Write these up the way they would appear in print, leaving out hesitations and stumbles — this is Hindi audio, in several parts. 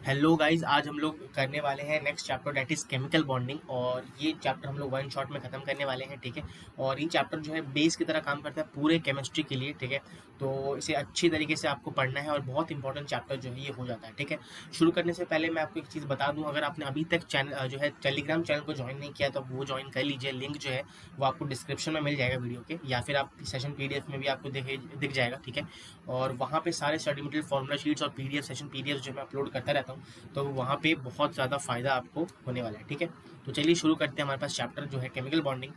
हेलो गाइस, आज हम लोग करने वाले हैं next chapter that is chemical bonding. और ये चैप्टर हम लोग वन शॉट में ख़त्म करने वाले हैं, ठीक है। और ये चैप्टर जो है बेस की तरह काम करता है पूरे केमिस्ट्री के लिए, ठीक है। तो इसे अच्छी तरीके से आपको पढ़ना है और बहुत इंपॉर्टेंट चैप्टर जो है ये हो जाता है, ठीक है। शुरू करने से पहले मैं आपको एक चीज़ बता दूँ, अगर आपने अभी तक चैनल जो है टेलीग्राम चैनल को ज्वाइन नहीं किया तो वो ज्वाइन कर लीजिए। लिंक जो है वो आपको डिस्क्रिप्शन में मिल जाएगा वीडियो के, या फिर आप सेशन PDF में भी आपको दिख जाएगा, ठीक है। और वहाँ पे सारे स्टडी मटेरियल, फॉर्मूला शीट्स और PDF सेशन PDF जो मैं अपलोड करता रहता हूँ, तो वहाँ पे बहुत ज़्यादा फ़ायदा आपको होने वाला है, ठीक है। तो चलिए शुरू करते हैं। हमारे पास चैप्टर जो है केमिकल बॉन्डिंग।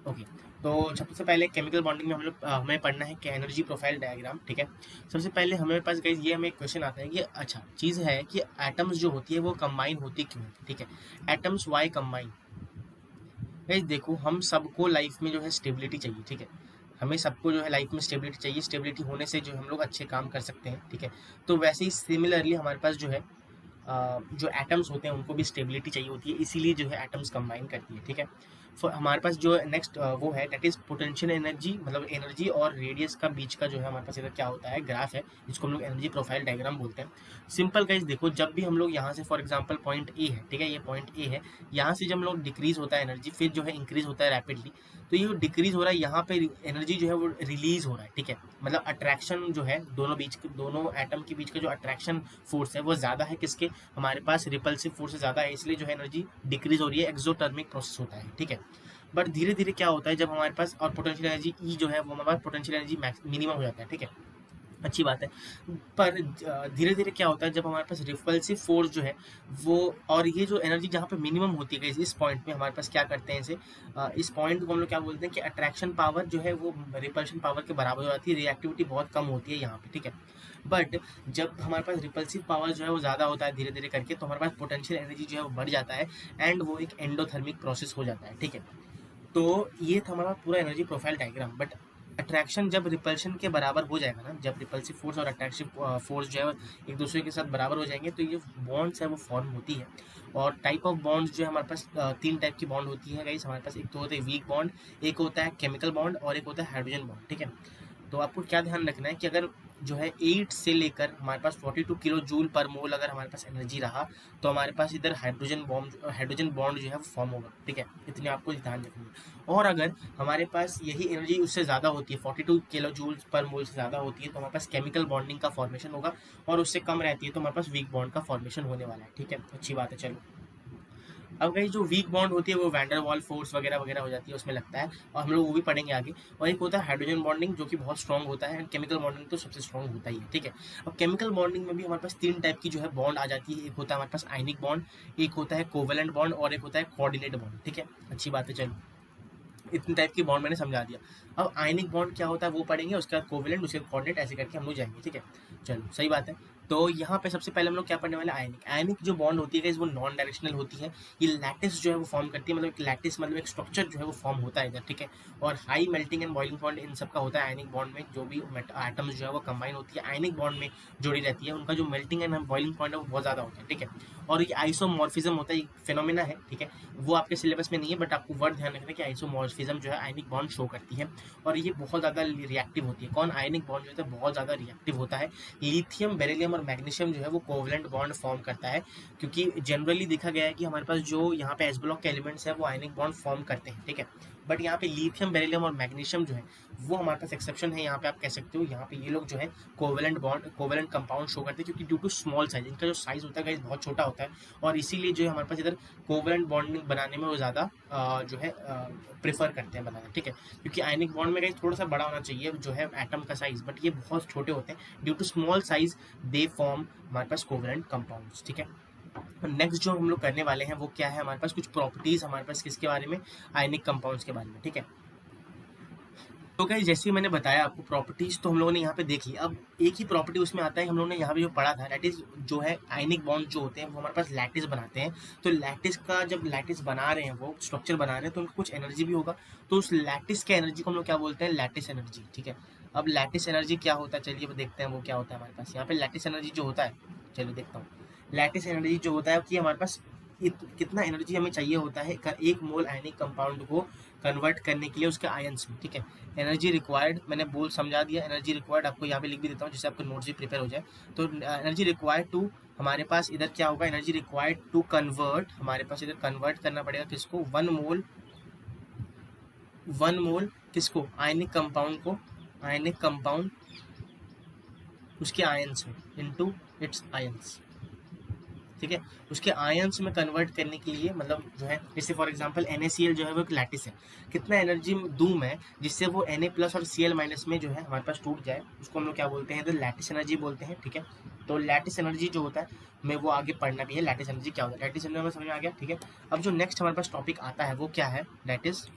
ओके, तो सबसे पहले केमिकल बॉन्डिंग में हम लोग हमें पढ़ना है कि एनर्जी प्रोफाइल डायग्राम, ठीक है। सबसे पहले हमें पास गाइस ये हमें एक क्वेश्चन आता है कि अच्छा चीज़ है कि एटम्स जो होती है वो कंबाइन होती क्यों है, ठीक है। Atoms Y combine. गाइस देखो, हम सबको लाइफ में जो है स्टेबिलिटी चाहिए, ठीक है। हमें सबको जो है लाइफ में स्टेबिलिटी चाहिए। स्टेबिलिटी होने से जो हम लोग अच्छे काम कर सकते हैं, ठीक है। तो वैसे ही सिमिलरली हमारे पास जो है जो एटम्स होते हैं उनको भी स्टेबिलिटी चाहिए होती है, इसीलिए जो है एटम्स कंबाइन करती है, ठीक है। हमारे पास जो नेक्स्ट वो है दैट इज पोटेंशियल एनर्जी, मतलब एनर्जी और रेडियस का बीच का जो है हमारे पास इधर क्या होता है, ग्राफ है, जिसको हम लोग एनर्जी प्रोफाइल डायग्राम बोलते हैं। सिंपल गाइस देखो, जब भी हम लोग यहाँ से फॉर एग्जांपल पॉइंट ए है, ठीक है, ये पॉइंट ए है, यहाँ से जब हम लोग डिक्रीज होता है एनर्जी, फिर जो है इंक्रीज होता है रैपिडली। तो ये जो डिक्रीज हो रहा है यहाँ पे एनर्जी जो है वो रिलीज हो रहा है, ठीक है। मतलब अट्रैक्शन जो है दोनों एटम के बीच का जो अट्रैक्शन फोर्स है वो ज़्यादा है किसके, हमारे पास रिपल्सिव फोर्स ज़्यादा है, इसलिए जो है एनर्जी डिक्रीज हो रही है, एक्सोथर्मिक प्रोसेस होता है, ठीक है। बट धीरे धीरे क्या होता है जब हमारे पास और पोटेंशियल एनर्जी ई जो है वो हमारे पास पोटेंशियल एनर्जी मिनिमम हो जाता है, ठीक है। अच्छी बात है। पर धीरे धीरे क्या होता है जब हमारे पास रिपल्सिव फोर्स जो है वो, और ये जो एनर्जी जहाँ पे मिनिमम होती है इस पॉइंट में हमारे पास क्या करते हैं इसे, इस पॉइंट को हम लोग क्या बोलते हैं कि अट्रैक्शन पावर जो है वो रिपल्शन पावर के बराबर हो जाती है, रिएक्टिविटी बहुत कम होती है यहाँ पे, ठीक है। बट जब हमारे पास रिपल्सिव पावर जो है वो ज़्यादा होता है धीरे धीरे करके, तो हमारे पास पोटेंशियल एनर्जी जो है वो बढ़ जाता है, एंड वो एक एंडोथर्मिक प्रोसेस हो जाता है, ठीक है। तो ये था हमारा पूरा energy profile diagram. But attraction जब रिपल्शन के बराबर हो जाएगा ना, जब रिपल्सिव फोर्स और अट्रैक्टिव फोर्स जो है एक दूसरे के साथ बराबर हो जाएंगे, तो ये बॉन्ड्स है वो फॉर्म होती है। और टाइप ऑफ बॉन्ड्स जो है हमारे पास तीन टाइप की बॉन्ड होती है गाइस हमारे पास। एक तो होता है वीक बॉन्ड, एक होता है केमिकल बॉन्ड, और एक होता है हाइड्रोजन बॉन्ड, ठीक है। तो आपको क्या ध्यान रखना है कि अगर जो है 8 से लेकर हमारे पास 42 किलो जूल पर मोल अगर हमारे पास एनर्जी रहा, तो हमारे पास इधर हाइड्रोजन बॉन्ड जो है वो फॉर्म होगा, ठीक है। इतने आपको ध्यान रखना है। और अगर हमारे पास यही एनर्जी उससे ज़्यादा होती है, 42 किलो जूल पर मोल से ज़्यादा होती है, तो हमारे पास केमिकल बॉन्डिंग का फॉर्मेशन होगा। और उससे कम रहती है तो हमारे पास वीक बॉन्ड का फॉर्मेशन होने वाला है, ठीक है। अच्छी बात है, चलो। अब गाइस जो वीक बॉन्ड होती है वो वैंडर वॉल फोर्स वगैरह वगैरह हो जाती है, उसमें लगता है, और हम लोग वो भी पढ़ेंगे आगे। और एक होता है हाइड्रोजन बॉन्डिंग जो कि बहुत स्ट्रॉन्ग होता है, एंड केमिकल बॉन्डिंग तो सबसे स्ट्रॉन्ग होता ही है, ठीक है। अब केमिकल बॉन्डिंग में भी हमारे पास तीन टाइप की जो है बॉन्ड आ जाती है। एक होता है हमारे पास आयनिक बॉन्ड, एक होता है कोवेलेंट बॉन्ड, और एक होता है कोऑर्डिनेट बॉन्ड, ठीक है। अच्छी बात है, चलो। इतने टाइप की बॉन्ड मैंने समझा दिया। अब आयनिक बॉन्ड क्या होता है वो पढ़ेंगे, उसके बाद कोवेलेंट, उसके बाद कोऑर्डिनेट, ऐसे करके हम लोग जाएंगे, ठीक है। चलो, सही बात है। तो यहाँ पे सबसे पहले हम लोग क्या पढ़ने वाले हैं, आयनिक। आयनिक जो बॉन्ड होती है वो नॉन डायरेक्शनल होती है। ये लैटिस जो है वो फॉर्म करती है, मतलब एक लैटिस मतलब एक स्ट्रक्चर जो है वो फॉर्म होता है इधर, ठीक है। और high melting and boiling point in सब का होता है आयनिक बॉन्ड में। जो भी एटम्स जो है वो कंबाइन होती है आयनिक बॉन्ड में जुड़ी रहती है, उनका जो मेल्टिंग एंड बॉइलिंग पॉइंट है वो बहुत ज़्यादा होता है, ठीक है। और ये आइसोमॉर्फिज्म होता है, फिनोमिना है, ठीक है। वो आपके सिलेबस में नहीं है, बट आपको वर्ड ध्यान रखना है कि आइसोमॉर्फिज्म जो है आयनिक बॉन्ड शो करती है। और ये बहुत ज़्यादा रिएक्टिव होती है। कौन, आयनिक बॉन्ड जो है बहुत ज़्यादा रिएक्टिव होता है। लिथियम, बेरिलियम और मैग्नीशियम जो है वो कोवलेंट बॉन्ड फॉर्म करता है, क्योंकि जनरली देखा गया है कि हमारे पास जो यहाँ पे एस ब्लॉक के एलिमेंट्स हैं वो आयनिक बॉन्ड फॉर्म करते हैं, ठीक है। बट यहाँ पे लिथियम, बेरिलियम और मैग्नीशियम जो है वो हमारे पास एक्सेप्शन है। यहाँ पे आप कह सकते हो, यहाँ पे ये लोग जो है कोवेलेंट कंपाउंड शो करते हैं, क्योंकि ड्यू टू स्मॉल साइज, इनका जो साइज होता है गाइस बहुत छोटा होता है, और इसीलिए जो है हमारे पास इधर कोवेलेंट बॉन्डिंग बनाने में वो ज़्यादा जो है प्रेफर करते हैं बनाना, ठीक है। क्योंकि आयनिक बॉन्ड में गाइस थोड़ा सा बड़ा होना चाहिए जो है एटम का साइज, बट ये बहुत छोटे होते हैं। Due to small size they form हमारे पास कोवेलेंट कंपाउंड्स, ठीक है। नेक्स्ट जो हम लोग करने वाले हैं वो क्या है, हमारे पास कुछ प्रॉपर्टीज हमारे पास किसके बारे में, आयनिक कंपाउंड्स के बारे में, ठीक है। तो गाइस जैसे ही मैंने बताया आपको प्रॉपर्टीज तो हम लोगों ने यहाँ पे देख ली। अब एक ही प्रॉपर्टी उसमें आता है, हम लोगों ने यहाँ पे जो पढ़ा था, दैट इज जो है आयनिक बॉन्ड जो होते हैं वो हमारे पास लैटिस बनाते हैं। तो लैटिस का जब लैटिस बना रहे हैं, वो स्ट्रक्चर बना रहे हैं, तो उनको कुछ एनर्जी भी होगा। तो उस लैटिस के एनर्जी को हम लोग क्या बोलते हैं, लैटिस एनर्जी, ठीक है। अब लैटिस एनर्जी क्या होता है, चलिए देखते हैं वो क्या होता है हमारे पास। यहाँ पे लैटिस एनर्जी जो होता है, चलिए देखता हूँ। लैटिस एनर्जी जो होता है कि हमारे पास कितना एनर्जी हमें चाहिए होता है एक मोल आयनिक कंपाउंड को कन्वर्ट करने के लिए उसके आयंस में, ठीक है। एनर्जी रिक्वायर्ड मैंने बोल समझा दिया, एनर्जी रिक्वायर्ड आपको यहाँ पे लिख भी देता हूँ जिससे आपको नोट्स भी प्रिपेयर हो जाए। तो एनर्जी रिक्वायर्ड टू हमारे पास इधर क्या होगा, एनर्जी रिक्वायर्ड टू कन्वर्ट, हमारे पास इधर कन्वर्ट करना पड़ेगा किसको, वन मोल किसको, आयनिक कंपाउंड उसके आयंस में इनटू इट्स आयंस, ठीक है। उसके आयंस में कन्वर्ट करने के लिए मतलब जो है, जैसे फॉर एग्जांपल NaCl जो है वो एक लैटिस है, कितना एनर्जी दूं मैं जिससे वो Na+ और Cl- में जो है हमारे पास टूट जाए, उसको हम लोग क्या बोलते हैं, तो लैटिस एनर्जी बोलते हैं, ठीक है। तो लैटिस एनर्जी जो होता है मैं वो आगे पढ़ना भी है, लैटिस एनर्जी क्या होता है, लैटिस एनर्जी में समझ में आ गया, ठीक है। अब जो नेक्स्ट हमारे पास टॉपिक आता है वो क्या है, दैट इज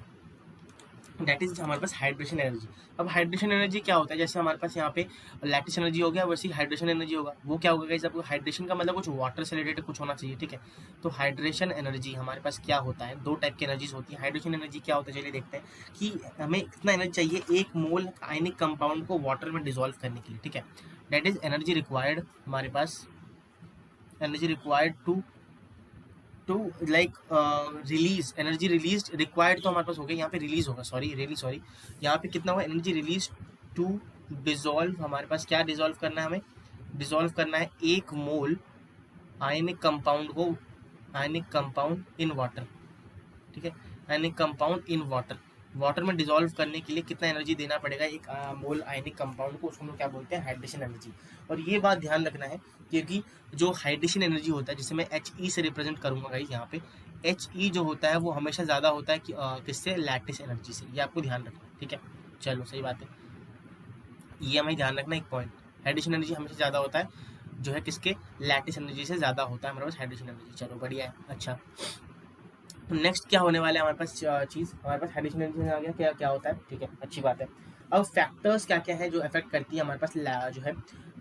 हमारे पास हाइड्रेशन एनर्जी। अब हाइड्रेशन एनर्जी क्या होता है, जैसे हमारे पास यहाँ पे लैटिस एनर्जी हो गया वैसे ही हाइड्रेशन एनर्जी होगा। वो क्या होगा गाइस, आपको हाइड्रेशन का मतलब कुछ वाटर से रिलेटेड कुछ होना चाहिए, ठीक है। तो हाइड्रेशन एनर्जी हमारे पास क्या होता है, दो टाइप की एनर्जीज होती है। हाइड्रेशन एनर्जी क्या होता है चलिए देखते हैं कि हमें कितना एनर्जी चाहिए एक मोल आयनिक कंपाउंड को वाटर में डिजोल्व करने के लिए, ठीक है। दैट इज एनर्जी रिक्वायर्ड, हमारे पास energy required to like release, energy release required तो हमारे पास हो गया, यहाँ पे रिलीज होगा, सॉरी यहाँ पे कितना होगा, एनर्जी रिलीज टू डिजोल्व, हमारे पास क्या डिजोल्व करना है, हमें डिजोल्व करना है एक मोल आयनिक कंपाउंड इन वाटर, ठीक है। आयनिक कंपाउंड इन वाटर में डिजोल्व करने के लिए कितना एनर्जी देना पड़ेगा एक मोल आयनिक कंपाउंड को, उसको हम लोग क्या बोलते हैं, हाइड्रेशन एनर्जी। और ये बात ध्यान रखना है क्योंकि जो हाइड्रेशन एनर्जी होता है जिसे मैं He से रिप्रेजेंट करूंगा गाइस, यहाँ पे He जो होता है वो हमेशा ज़्यादा होता है कि किससे, लैटिस एनर्जी से, ये आपको ध्यान रखना है, ठीक है। चलो सही बात है, ये हमें ध्यान रखना एक पॉइंट, हाइड्रेशन एनर्जी हमेशा ज़्यादा होता है जो है किसके, लैटिस एनर्जी से ज़्यादा होता है हमारे पास हाइड्रेशन एनर्जी। चलो बढ़िया है, अच्छा। तो नेक्स्ट क्या होने वाला है हमारे पास चीज़, हमारे पास हाइड्रेशन एनर्जी में आ गया क्या क्या होता है, ठीक है, अच्छी बात है। अब फैक्टर्स क्या क्या है जो अफेक्ट करती है हमारे पास जो है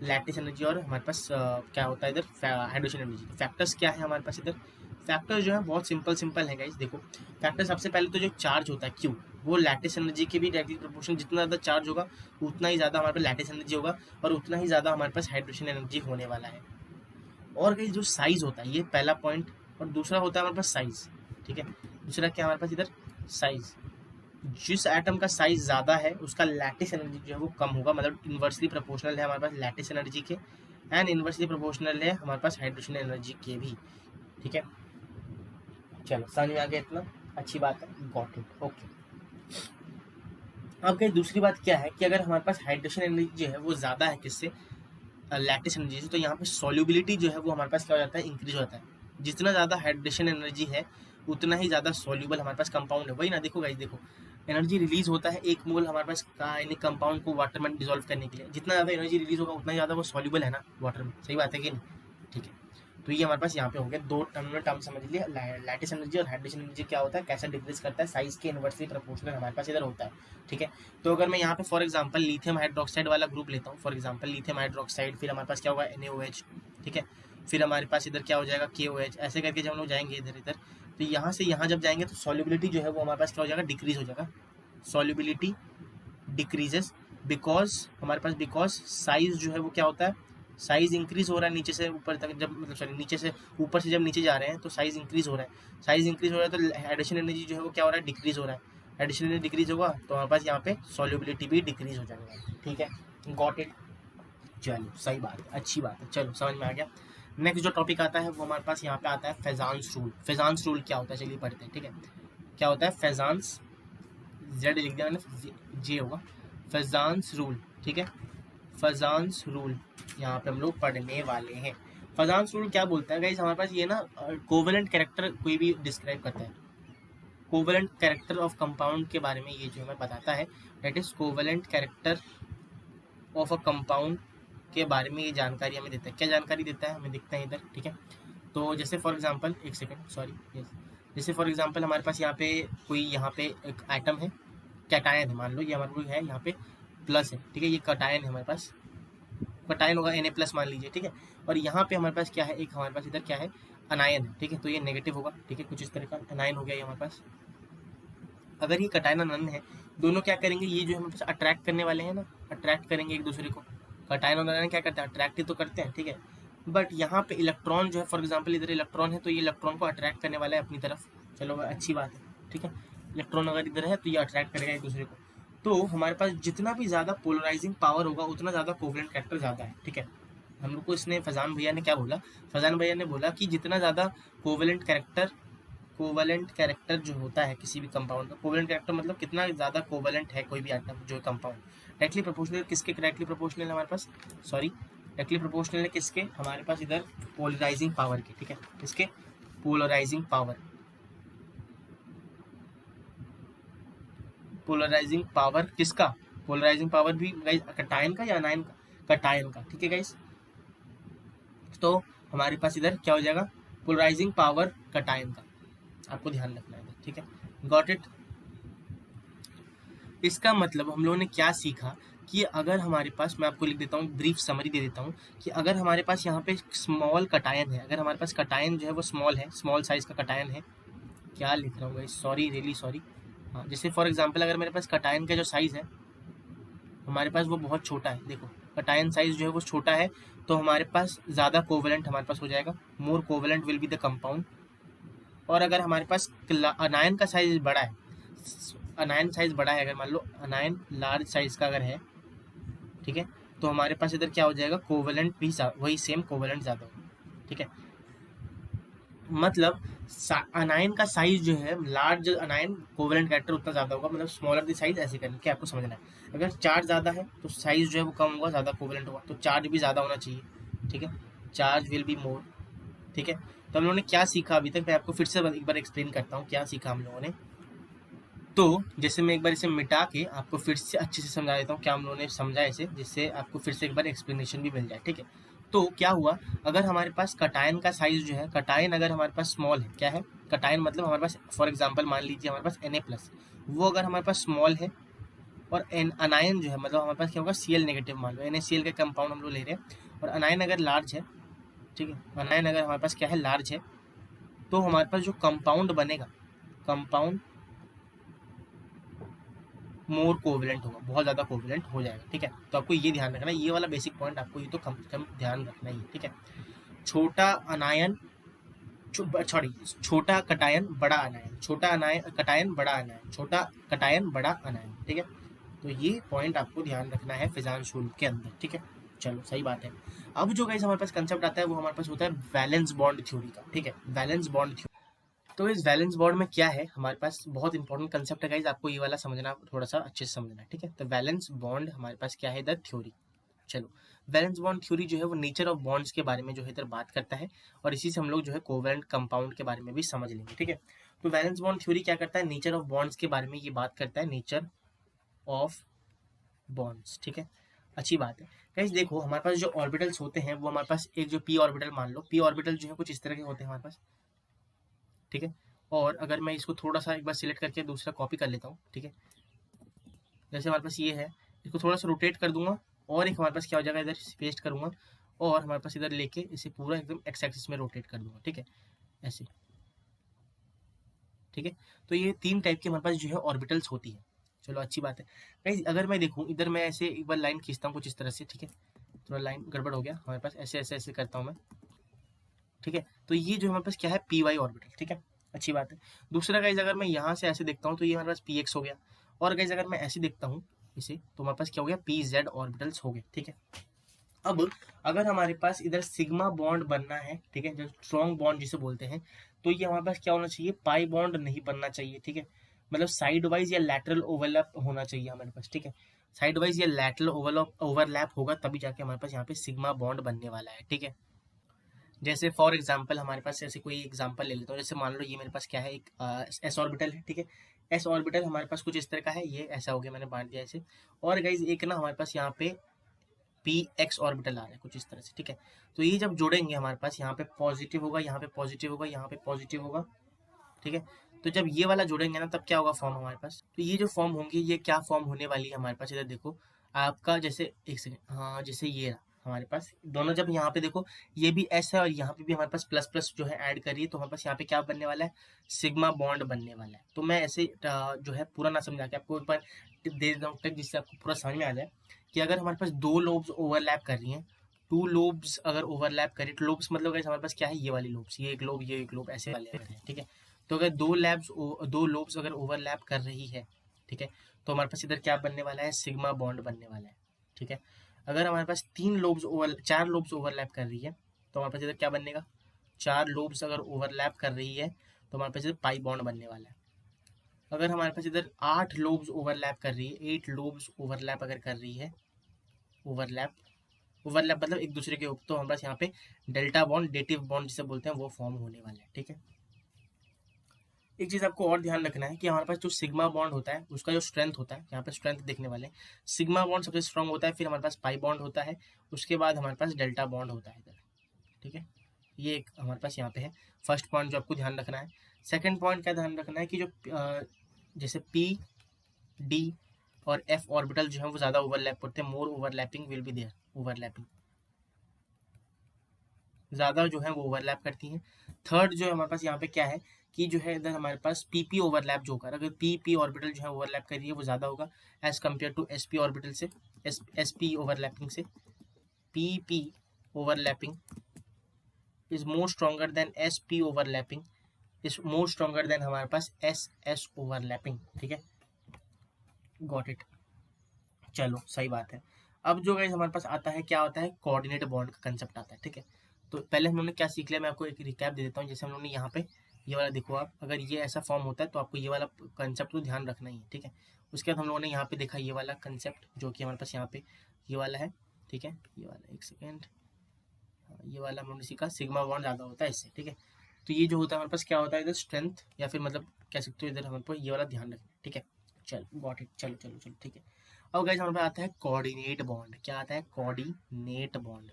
लैटिस एनर्जी और हमारे पास क्या होता है इधर हाइड्रोशन एनर्जी। फैक्टर्स क्या है हमारे पास इधर, फैक्टर्स जो है बहुत सिंपल है गाइस। देखो फैक्टर सबसे पहले तो जो चार्ज होता है Q, वो लैटिस एनर्जी के भी डायरेक्टली प्रोपोर्शनल, जितना ज़्यादा चार्ज होगा उतना ही ज़्यादा हमारे पास लैटिस एनर्जी होगा और उतना ही ज़्यादा हमारे पास हाइड्रोशन एनर्जी होने वाला है। और गाइस जो साइज होता है, ये पहला पॉइंट, और दूसरा होता है हमारे पास साइज, ठीक है। दूसरा क्या हमारे पास इधर, साइज, जिस एटम का साइज ज़्यादा है उसका लैटिस एनर्जी जो है वो कम होगा, मतलब इन्वर्सली प्रोपोर्शनल है हमारे पास लैटिस एनर्जी के, एंड इन्वर्सली प्रोपोर्शनल है हमारे पास हाइड्रोजन एनर्जी के भी, ठीक है। चलो समझ में आ गया इतना, अच्छी बात है, गॉट इट, ओके। अब कहीं दूसरी बात क्या है कि अगर हमारे पास हाइड्रोजन एनर्जी जो है वो ज़्यादा है किससे, लैटिस एनर्जी से, तो यहाँ पे सॉल्युबिलिटी जो है वो हमारे पास क्या हो जाता है, इंक्रीज हो जाता है। जितना ज़्यादा हाइड्रेशन एनर्जी है उतना ही ज़्यादा सॉल्युबल हमारे पास कंपाउंड है, वही ना, देखो गाइस देखो, एनर्जी रिलीज होता है एक मोल हमारे पास आयनिक कंपाउंड को वाटर में डिजोल्व करने के लिए, जितना ज़्यादा एनर्जी रिलीज होगा उतना ही ज़्यादा वो सॉल्युबल है ना वाटर में, सही बात है कि नहीं, ठीक है। तो ये हमारे पास यहाँ पे हो गया दो टर्म समझ लिया, लैटिस एनर्जी और हाइड्रोजन एनर्जी क्या होता है, कैसे डिक्रीज करता है, साइज के इन्वर्सली प्रोपोर्शनल हमारे पास इधर होता है, ठीक है। तो अगर मैं यहाँ पे फॉर एग्जांपल लिथियम हाइड्रोक्साइड वाला ग्रुप लेता हूँ, फॉर एग्जांपल लिथियम हाइड्रोक्साइड, फिर हमारे पास क्या होगा NaOH, ठीक है। फिर हमारे पास इधर क्या हो जाएगा KOH, ऐसे करके जब हम लोग जाएंगे इधर इधर, तो यहाँ से यहाँ जब जाएंगे तो सॉल्युबिलिटी जो है वो हमारे पास क्या हो जाएगा, डिक्रीज हो जाएगा, सॉल्युबिलिटी डिक्रीजेस, बिकॉज साइज जो है वो क्या होता है, साइज इंक्रीज हो रहा है नीचे से ऊपर तक, जब मतलब सॉरी नीचे से ऊपर से जब नीचे जा रहे हैं तो साइज इंक्रीज हो रहा है, तो हाइड्रोजन एनर्जी जो है वो क्या हो रहा है, डिक्रीज हो रहा है। हाइड्रोजन एनर्जी डिक्रीज होगा तो हमारे पास यहाँ पे सॉल्युबिलिटी भी डिक्रीज हो जाएगा, ठीक है, गॉट इट। चलो सही बात है, अच्छी बात है, चलो समझ में आ गया। नेक्स्ट जो टॉपिक आता है वो हमारे पास यहाँ पे आता है फेजांस रूल। फेजांस रूल क्या होता है चलिए पढ़ते हैं, ठीक है। क्या होता है फेजांस, जेड लिख दिया मैंने, जे होगा, फेजांस रूल, ठीक है। फेजांस रूल यहाँ पे हम लोग पढ़ने वाले हैं। फेजांस रूल क्या बोलता है गाइस, हमारे पास ये ना कोवेलेंट कैरेक्टर कोई भी डिस्क्राइब करता है, कोवेलेंट कैरेक्टर ऑफ कंपाउंड के बारे में ये जो हमें बताता है, that is covalent character of a compound के बारे में ये जानकारी हमें देता है। क्या जानकारी देता है हमें दिखता है इधर, ठीक है। तो जैसे फॉर एग्जांपल, एक सेकंड सॉरी, यस, जैसे फॉर एग्जांपल हमारे पास यहाँ पे एक एटम है, कैटायन है, मान लो ये हमारे को है यहाँ पे प्लस है, ठीक है, ये कैटायन है हमारे पास, कैटायन होगा Na+ मान लीजिए, ठीक है। और यहाँ पे हमारे पास क्या है, एक हमारे पास इधर क्या है, अनायन है, ठीक है, तो ये नेगेटिव होगा, ठीक है, कुछ इस तरह का अनायन हो गया ये हमारे पास। अगर ये कैटायन अनन है, दोनों क्या करेंगे, ये जो हमारे पास अट्रैक्ट करने वाले हैं ना, अट्रैक्ट करेंगे एक दूसरे को। कैटायन और अनायन क्या करते हैं, अट्रैक्ट ही तो करते हैं, ठीक है। बट यहाँ पे इलेक्ट्रॉन जो है, फॉर एग्जाम्पल इधर इलेक्ट्रॉन है तो ये इलेक्ट्रॉन को अट्रैक्ट करने वाला है अपनी तरफ, चलो अच्छी बात है, ठीक है। इलेक्ट्रॉन अगर इधर है तो ये अट्रैक्ट करेगा एक दूसरे को। तो हमारे पास जितना भी ज़्यादा पोलराइजिंग पावर होगा उतना ज़्यादा कोवेलेंट कैरेक्टर ज़्यादा है, ठीक है। हम लोग को इसने फैजान भैया ने क्या बोला, फैजान भैया ने बोला कि जितना ज़्यादा कोवेलेंट कैरेक्टर जो होता है किसी भी कंपाउंड का, कोवेलेंट कैरेक्टर मतलब कितना ज़्यादा कोवेलेंट है कोई भी आइटम जो कंपाउंड, डायरेक्टली प्रोपोर्शनल किसके, डायरेक्टली प्रोपोर्शनल है हमारे पास, सॉरी डायरेक्टली प्रोपोर्शनल है किसके, हमारे पास इधर पोलराइजिंग पावर के, ठीक है। किसके, पोलराइजिंग पावर, पोलराइजिंग पावर किसका, पोलराइजिंग पावर भी गाइस कटायन का या अनायन का, कटायन का, ठीक है गाइस। तो हमारे पास इधर क्या हो जाएगा, पोलराइजिंग पावर कटायन का, आपको ध्यान रखना है, ठीक है। Got it. इसका मतलब हम लोगों ने क्या सीखा कि अगर हमारे पास, मैं आपको लिख देता हूँ, ब्रीफ समरी दे देता हूँ कि अगर हमारे पास यहाँ पे स्मॉल कटायन है, अगर हमारे पास कटायन जो है वो स्मॉल है, स्मॉल साइज का कटायन है, क्या लिख रहा हूँ गाइस, सॉरी रियली सॉरी। हाँ, जैसे फॉर एग्जांपल अगर मेरे पास कटायन का जो साइज़ है हमारे पास वो बहुत छोटा है, देखो कटायन साइज जो है वो छोटा है, तो हमारे पास ज़्यादा कोवेलेंट हमारे पास हो जाएगा, more covalent will be the compound. और अगर हमारे पास अनायन का साइज बड़ा है, अनायन साइज बड़ा है, अगर मान लो अनायन लार्ज साइज का अगर है, ठीक है, तो हमारे पास इधर क्या हो जाएगा, कोवेलेंट भी वही सेम कोवेलेंट ज़्यादा होगा, ठीक है। मतलब अनायन का साइज जो है, लार्ज अनायन कोवेलेंट कैरेक्टर उतना ज़्यादा होगा, मतलब स्मॉलर द साइज, ऐसे करके आपको समझना है। अगर चार्ज ज़्यादा है तो साइज जो है वो कम होगा, ज़्यादा कोवेलेंट होगा, तो चार्ज भी ज़्यादा होना चाहिए, ठीक है, चार्ज विल बी मोर, ठीक है। तो हम लोगों ने क्या सीखा अभी तक, मैं आपको फिर से एक बार एक्सप्लेन करता हूँ क्या सीखा हम लोगों ने। तो जैसे मैं एक बार इसे मिटा के आपको फिर से अच्छे से समझा देता हूँ क्या हम लोगों ने समझा इसे, जिससे आपको फिर से एक बार एक्सप्लेनेशन भी मिल जाए, ठीक है। तो क्या हुआ, अगर हमारे पास कटायन का साइज जो है, कटायन अगर हमारे पास स्मॉल है, क्या है कटायन मतलब हमारे पास, फॉर एग्जांपल मान लीजिए हमारे पास Na+, वो अगर हमारे पास स्मॉल है, और अनायन जो है मतलब हमारे पास क्या होगा, Cl नेगेटिव मान लो, NaCl का कंपाउंड हम लोग ले रहे हैं, और अनायन अगर लार्ज है, ठीक है, अनायन अगर हमारे पास क्या है, लार्ज है, तो हमारे पास जो कंपाउंड बनेगा, कंपाउंड मोर कोवेलेंट होगा, बहुत ज़्यादा कोवेलेंट हो जाएगा, ठीक है। तो आपको ये ध्यान रखना है, ये वाला बेसिक पॉइंट आपको ये तो कम से कम ध्यान रखना ही है, ठीक है। छोटा अनायन, सॉरी छोटा कटायन बड़ा अनायन, छोटा अनायन कटायन बड़ा अनायन, छोटा कटायन बड़ा अनायन, ठीक है। तो ये पॉइंट आपको ध्यान रखना है फिजान शूल के अंदर, ठीक है। चलो सही बात है। अब जो गाइस हमारे पास कंसेप्ट आता है वो हमारे पास होता है वैलेंस बॉन्ड थ्योरी का, ठीक है, वैलेंस बॉन्ड थ्योरी। तो इस वैलेंस बॉन्ड में क्या है, हमारे पास बहुत इंपॉर्टेंट कंसेप्ट है गाइस, आपको ये वाला समझना, थोड़ा सा अच्छे से समझना है, ठीक है। तो वैलेंस बॉन्ड हमारे पास क्या है इधर, थ्योरी। चलो, वैलेंस बॉन्ड थ्योरी जो है वो नेचर ऑफ बॉन्ड्स के बारे में जो है इधर बात करता है, और इसी से हम लोग जो है कोवेलेंट कंपाउंड के बारे में भी समझ लेंगे, ठीक है। तो वैलेंस बॉन्ड थ्योरी क्या करता है, नेचर ऑफ बॉन्ड्स के बारे में ये बात करता है, नेचर ऑफ बॉन्ड्स, ठीक है। अच्छी बात है गाइस। देखो हमारे पास जो ऑर्बिटल्स होते हैं वो हमारे पास एक जो पी ऑर्बिटल मान लो, पी ऑर्बिटल जो है कुछ इस तरह के होते हैं हमारे पास, ठीक है। और अगर मैं इसको थोड़ा सा एक बार सिलेक्ट करके दूसरा कॉपी कर लेता हूँ, ठीक है, जैसे हमारे पास ये है, इसको थोड़ा सा रोटेट कर दूंगा, और एक हमारे पास क्या हो जाएगा, इधर पेस्ट करूंगा, और हमारे पास इधर लेके इसे पूरा एकदम एक्स एक्सिस में रोटेट कर दूंगा, ठीक है, ऐसे, ठीक है। तो ये तीन टाइप की हमारे पास जो है ऑर्बिटल्स होती है। चलो अच्छी बात है गाइस। अगर मैं देखूँ इधर, मैं ऐसे एक बार लाइन खींचता हूँ कुछ इस तरह से, ठीक है, थोड़ा लाइन गड़बड़ हो गया हमारे पास, ऐसे ऐसे ऐसे करता हूँ मैं, ठीक है। तो ये जो हमारे पास क्या है, पी वाई ऑर्बिटल, ठीक है, अच्छी बात है। दूसरा गाइज अगर मैं यहाँ से ऐसे देखता हूँ तो ये हमारे पास पी एक्स हो गया, और गाइज अगर मैं ऐसे देखता हूँ इसे, तो हमारे पास क्या हो गया, पी जेड ऑर्बिटल्स हो गए, ठीक है। अब अगर हमारे पास इधर सिग्मा बॉन्ड बनना है, ठीक है, जो स्ट्रॉन्ग बॉन्ड जिसे बोलते हैं, तो ये हमारे पास क्या होना चाहिए, पाई बॉन्ड नहीं बनना चाहिए, ठीक है, मतलब साइड वाइज या लैटरल ओवरलैप होना चाहिए हमारे पास, ठीक है। साइड वाइज या लैटरल ओवरलैप होगा तभी जाके हमारे पास यहाँ पे सिग्मा बॉन्ड बनने वाला है, ठीक है। जैसे फॉर एग्जांपल हमारे पास ऐसे कोई एग्जांपल ले लेता हूँ, जैसे मान लो ये मेरे पास क्या है, एक एस ऑर्बिटल है, ठीक है। एस ऑर्बिटल हमारे पास कुछ इस तरह का है, ये ऐसा हो गया, मैंने बांट दिया इसे। और गाइज एक ना हमारे पास यहाँ पे पी एक्स ऑर्बिटल आ रहा है कुछ इस तरह से, ठीक है। तो ये जब जुड़ेंगे हमारे पास यहाँ पे पॉजिटिव होगा, यहाँ पे पॉजिटिव होगा, यहाँ पे पॉजिटिव होगा, ठीक है। तो जब ये वाला जुड़ेंगे ना तब क्या होगा फॉर्म हमारे पास, तो ये जो फॉर्म होंगी ये क्या फॉर्म होने वाली है हमारे पास, इधर देखो आपका, जैसे एक सेकेंड, हाँ जैसे ये रहा हमारे पास दोनों, जब यहाँ पे देखो ये भी एस है और यहाँ पे भी हमारे पास प्लस प्लस जो है ऐड करिए, तो हमारे पास यहाँ पे क्या बनने वाला है, सिग्मा बॉन्ड बनने वाला है। तो मैं ऐसे जो है पूरा ना समझा के आपको एक बार दे देता हूँ टिप, जिससे आपको पूरा समझ में आ जाए कि अगर हमारे पास दो लोब्स ओवरलैप कर रही हैं टू लोब्स अगर ओवरलैप करें, तो लोब्स मतलब गाइस हमारे पास क्या है, ये वाली लोब्स, ये एक लोब ऐसे वाले अगर है, ठीक है। तो अगर दो लोब्स अगर ओवरलैप कर रही है, ठीक है, तो हमारे पास इधर क्या बनने वाला है, सिग्मा बॉन्ड बनने वाला है, ठीक है। अगर हमारे पास चार लोब्स ओवरलैप कर रही है, तो हमारे पास इधर क्या बनेगा, चार लोब्स अगर ओवरलैप कर रही है तो हमारे पास इधर पाई बॉन्ड बनने वाला है। अगर हमारे पास इधर 8 लोब्स ओवरलैप कर रही है, 8 लोब्स ओवरलैप अगर कर रही है, ओवरलैप ओवरलैप मतलब एक दूसरे के ऊपर, तो हमारे पास यहाँ पे डेल्टा बॉन्ड, डेटिव बॉन्ड जिसे बोलते हैं, वो फॉर्म होने वाला है, ठीक है। एक चीज आपको और ध्यान रखना है कि हमारे पास जो सिग्मा बॉन्ड होता है उसका जो स्ट्रेंथ होता है, यहाँ पे स्ट्रेंथ देखने वाले हैं, सिग्मा बॉन्ड सबसे स्ट्रांग होता है, फिर हमारे पास पाई बॉन्ड होता है, उसके बाद हमारे पास डेल्टा बॉन्ड होता है इधर, ठीक है। ये एक हमारे पास यहाँ पे है फर्स्ट पॉइंट जो आपको ध्यान रखना है। सेकंड पॉइंट क्या ध्यान रखना है कि जो जैसे पी डी और एफ ऑर्बिटल जो है वो ज़्यादा ओवरलैप करते हैं, more overlapping will be there, overlapping ज़्यादा जो है वो ओवरलैप करती हैं। थर्ड जो है हमारे पास यहाँ पे क्या है कि जो है इधर हमारे पास पी पी ओवरलैप जो होगा, अगर पी पी ऑर्बिटल जो है ओवरलैप कर रही है वो ज़्यादा होगा as compare to s p orbital से, एस पी ओवरलैपिंग से। P p overlapping is more stronger than s p overlapping is more stronger than हमारे पास एस एस ओवरलैपिंग, ठीक है। गॉट इट, चलो सही बात है। अब जो गाइस हमारे पास आता है, क्या होता है, कोऑर्डिनेट बॉन्ड का कंसेप्ट आता है, ठीक है। तो पहले हम लोगों ने क्या सीख लिया, मैं आपको एक रिकैप दे देता हूँ। जैसे हम लोगों ने यहाँ पे ये वाला देखो आप, अगर ये ऐसा फॉर्म होता है तो आपको ये वाला कंसेप्ट तो ध्यान रखना ही है, ठीक है। उसके बाद हम लोगों ने यहाँ पे देखा ये वाला कंसेप्ट जो कि हमारे पास यहाँ पे ये वाला है, ठीक है। ये वाला एक सेकेंड, ये वाला हम लोगों ने सीखा, सिग्मा बॉन्ड ज़्यादा होता है इससे, ठीक है। तो ये जो होता है हमारे पास क्या होता है इधर, स्ट्रेंथ या फिर मतलब कह सकते हो इधर हमारे पास ये वाला ध्यान रखना, ठीक है। चलो गॉट इट, चलो चलो चलो, ठीक है। अब गाइस हमारे पास आता है कोऑर्डिनेट बॉन्ड। क्या आता है, कोऑर्डिनेट बॉन्ड।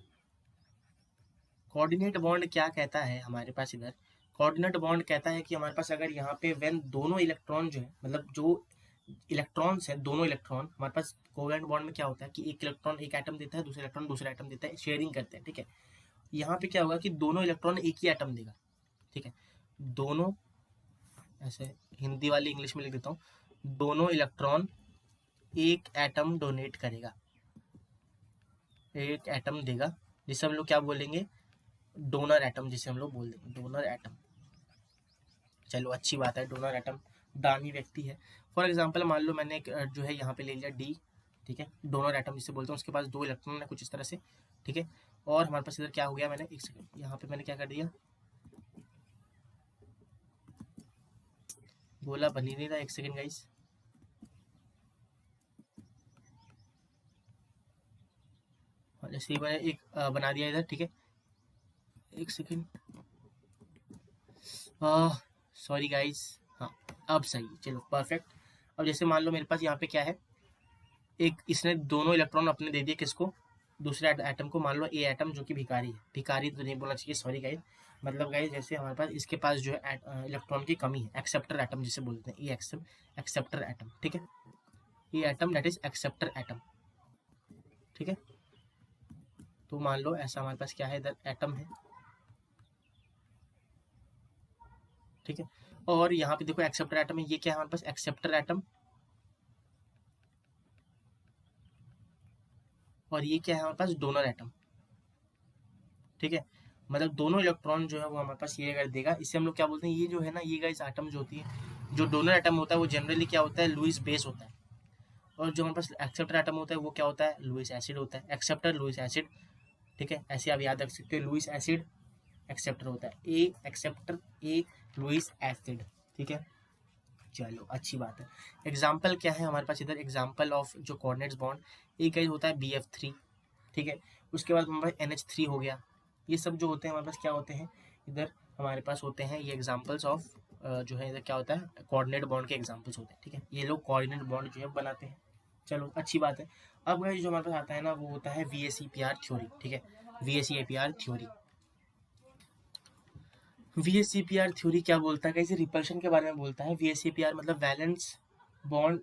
कोऑर्डिनेट बॉन्ड क्या कहता है हमारे पास इधर, कोऑर्डिनेट बॉन्ड कहता है कि हमारे पास अगर यहाँ पे वेन दोनों इलेक्ट्रॉन जो है, मतलब जो इलेक्ट्रॉन्स है, दोनों इलेक्ट्रॉन हमारे पास कोवेलेंट बॉन्ड में क्या होता है कि एक इलेक्ट्रॉन एक एटम देता है, दूसरा इलेक्ट्रॉन दूसरा एटम देता है, शेयरिंग करते हैं, ठीक है। यहाँ पे क्या होगा कि दोनों इलेक्ट्रॉन एक ही एटम देगा, ठीक है। दोनों, ऐसे हिंदी वाली इंग्लिश में लिख देता हूँ, दोनों इलेक्ट्रॉन एक एटम डोनेट करेगा, एक एटम देगा, जिसे हम लोग क्या बोलेंगे, डोनर एटम, जिसे हम लोग बोल देंगे डोनर एटम। चलो अच्छी बात है, डोनर एटम दानी व्यक्ति है। फॉर एग्जांपल मान लो मैंने एक जो है यहाँ पे ले लिया डी, ठीक है, डोनर एटम जिसे बोलते हैं, उसके पास दो इलेक्ट्रॉन है कुछ इस तरह से, ठीक है। और हमारे पास इधर क्या हो गया, मैंने एक सेकंड यहाँ पे मैंने क्या कर दिया, गोला बन ही नहीं रहा, एक सेकंड गाइस, जैसे ही मैंने एक बना दिया इधर, ठीक है, एक सेकंड, सॉरी गाइस, हाँ अब सही, चलो परफेक्ट। अब जैसे मान लो मेरे पास यहाँ पे क्या है, एक इसने दोनों इलेक्ट्रॉन अपने दे दिए, किसको, दूसरे एटम को, मान लो ए एटम जो कि भिखारी है, भिखारी तो नहीं बोलना चाहिए, सॉरी गाइस, मतलब गाइस जैसे हमारे पास इसके पास जो है इलेक्ट्रॉन की कमी है, एक्सेप्टर एटम जिसे बोलते हैं, ये एक्सेप्टर एटम, ठीक है, ये atom that is acceptor atom, ठीक है। तो मान लो ऐसा हमारे पास क्या है, इधर एटम है, ठीक है। और यहाँ पे देखो एक्सेप्टर एटम है, ये क्या है हमारे पास, एक्सेप्टर एटम, और ये क्या है हमारे पास, डोनर एटम, ठीक है। मतलब दोनों इलेक्ट्रॉन जो है वो हमारे पास ये कर देगा, इससे हम लोग क्या बोलते हैं, ये जो है ना, ये गाइस एटम जो होती है, जो डोनर एटम होता है वो जनरली क्या होता है, लुईस बेस होता है, और जो हमारे पास एक्सेप्टर एटम होता है वो क्या होता है, लुईस एसिड होता है, एक्सेप्टर लुईस एसिड, ठीक है। ऐसे आप याद रख सकते हो, लुईस एसिड एक्सेप्टर होता है, ए एक्सेप्टर, ए लुईस एसिड, ठीक है। चलो अच्छी बात है। एग्जाम्पल क्या है हमारे पास इधर, एग्जाम्पल ऑफ जो कोऑर्डिनेट्स बॉन्ड, एक गाइस होता है BF3, ठीक है। उसके बाद हमारे पास NH3 हो गया, ये सब जो होते हैं हमारे पास क्या होते हैं इधर, हमारे पास होते हैं ये एग्जाम्पल्स ऑफ जो है इधर क्या होता है, कोऑर्डिनेट बॉन्ड के एग्जाम्पल्स होते हैं, ठीक है। ये लोग कोऑर्डिनेट बॉन्ड जो है बनाते हैं, चलो अच्छी बात है। अब गाइस जो हमारे पास आता है ना वो होता है VSEPR थ्योरी, ठीक है, VSEPR थ्योरी। VSEPR थ्योरी क्या बोलता है, कैसे रिपल्शन के बारे में बोलता है। VSEPR मतलब वैलेंस बॉन्ड,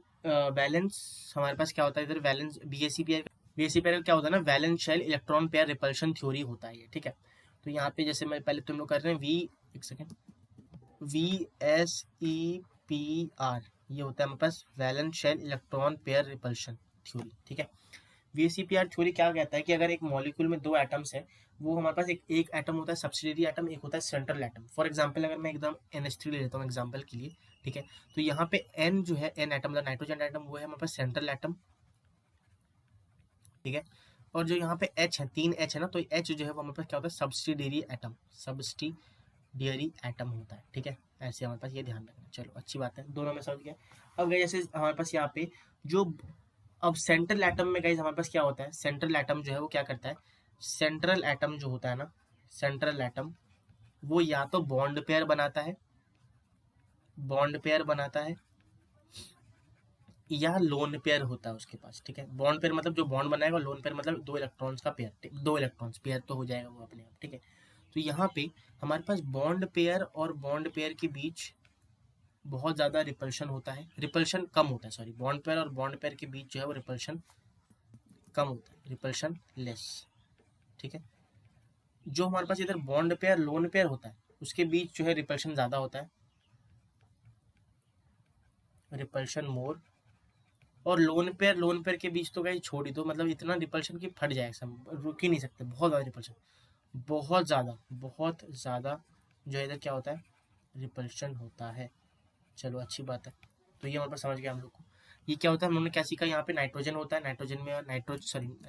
वैलेंस हमारे पास क्या होता है इधर, वैलेंस VSEPR क्या होता है ना, valence shell electron pair repulsion theory होता है ये, ठीक है। तो यहाँ पे जैसे मैं पहले तुम लोग कर रहे हैं एक सेकेंड, VSEPR ये होता है हमारे पास valence shell electron pair repulsion theory, ठीक है। VSEPR थ्योरी क्या कहता है कि अगर एक मॉलिक्यूल में दो एटम्स है, वो हमारे पास एक एटम होता है सब्सिडियरी एटम, एक होता है सेंट्रल एटम। फॉर एग्जांपल अगर मैं एकदम NH3 ले लेता हूँ एग्जांपल के लिए, ठीक है, तो यहाँ पे N जो है, N एटम मतलब नाइट्रोजन एटम, वो है हमारे पास सेंट्रल एटम, ठीक है। और जो यहाँ पे H है, 3 H है ना, तो H जो है वो हमारे पास क्या होता है सब्सिडियरी एटम, सब्सिडियरी एटम होता है, ठीक है। ऐसे हमारे पास ये ध्यान रखना। चलो अच्छी बात है, दोनों में समझ गया। अब गए जैसे हमारे पास यहाँ पे जो, अब सेंट्रल एटम में गाइस हमारे पास क्या होता है, सेंट्रल एटम जो है वो क्या करता है, सेंट्रल एटम जो होता है ना, सेंट्रल एटम वो या तो बॉन्ड पेयर बनाता है, बॉन्ड पेयर बनाता है, या लोन पेयर होता है उसके पास, ठीक है। बॉन्ड पेयर मतलब जो बॉन्ड बनाएगा, लोन पेयर मतलब दो इलेक्ट्रॉन्स का पेयर, दो इलेक्ट्रॉन्स पेयर तो हो जाएगा वो अपने आप, ठीक है। तो यहाँ पे हमारे पास बॉन्ड पेयर और बॉन्ड पेयर के बीच बहुत ज़्यादा रिपल्शन होता है, रिपल्शन कम होता है, सॉरी, बॉन्ड पेयर और बॉन्ड पेयर के बीच जो है वो रिपल्शन कम होता है, रिपल्शन लेस, ठीक है। जो हमारे पास इधर बॉन्ड पेयर लोन पेयर होता है, उसके बीच जो है रिपल्शन ज़्यादा होता है, रिपल्शन मोर। और लोन पेयर के बीच तो गई छोड़ ही दो, मतलब इतना रिपल्शन की फट जाएगा, सब रुक ही नहीं सकते, बहुत ज़्यादा रिपल्शन, बहुत ज़्यादा जो इधर क्या होता है रिपल्शन होता है। चलो अच्छी बात है, तो ये हमारे पास समझ गया हम लोग को। ये क्या होता है, हम लोगों ने क्या सीखा, यहाँ पे नाइट्रोजन होता है, नाइट्रोजन में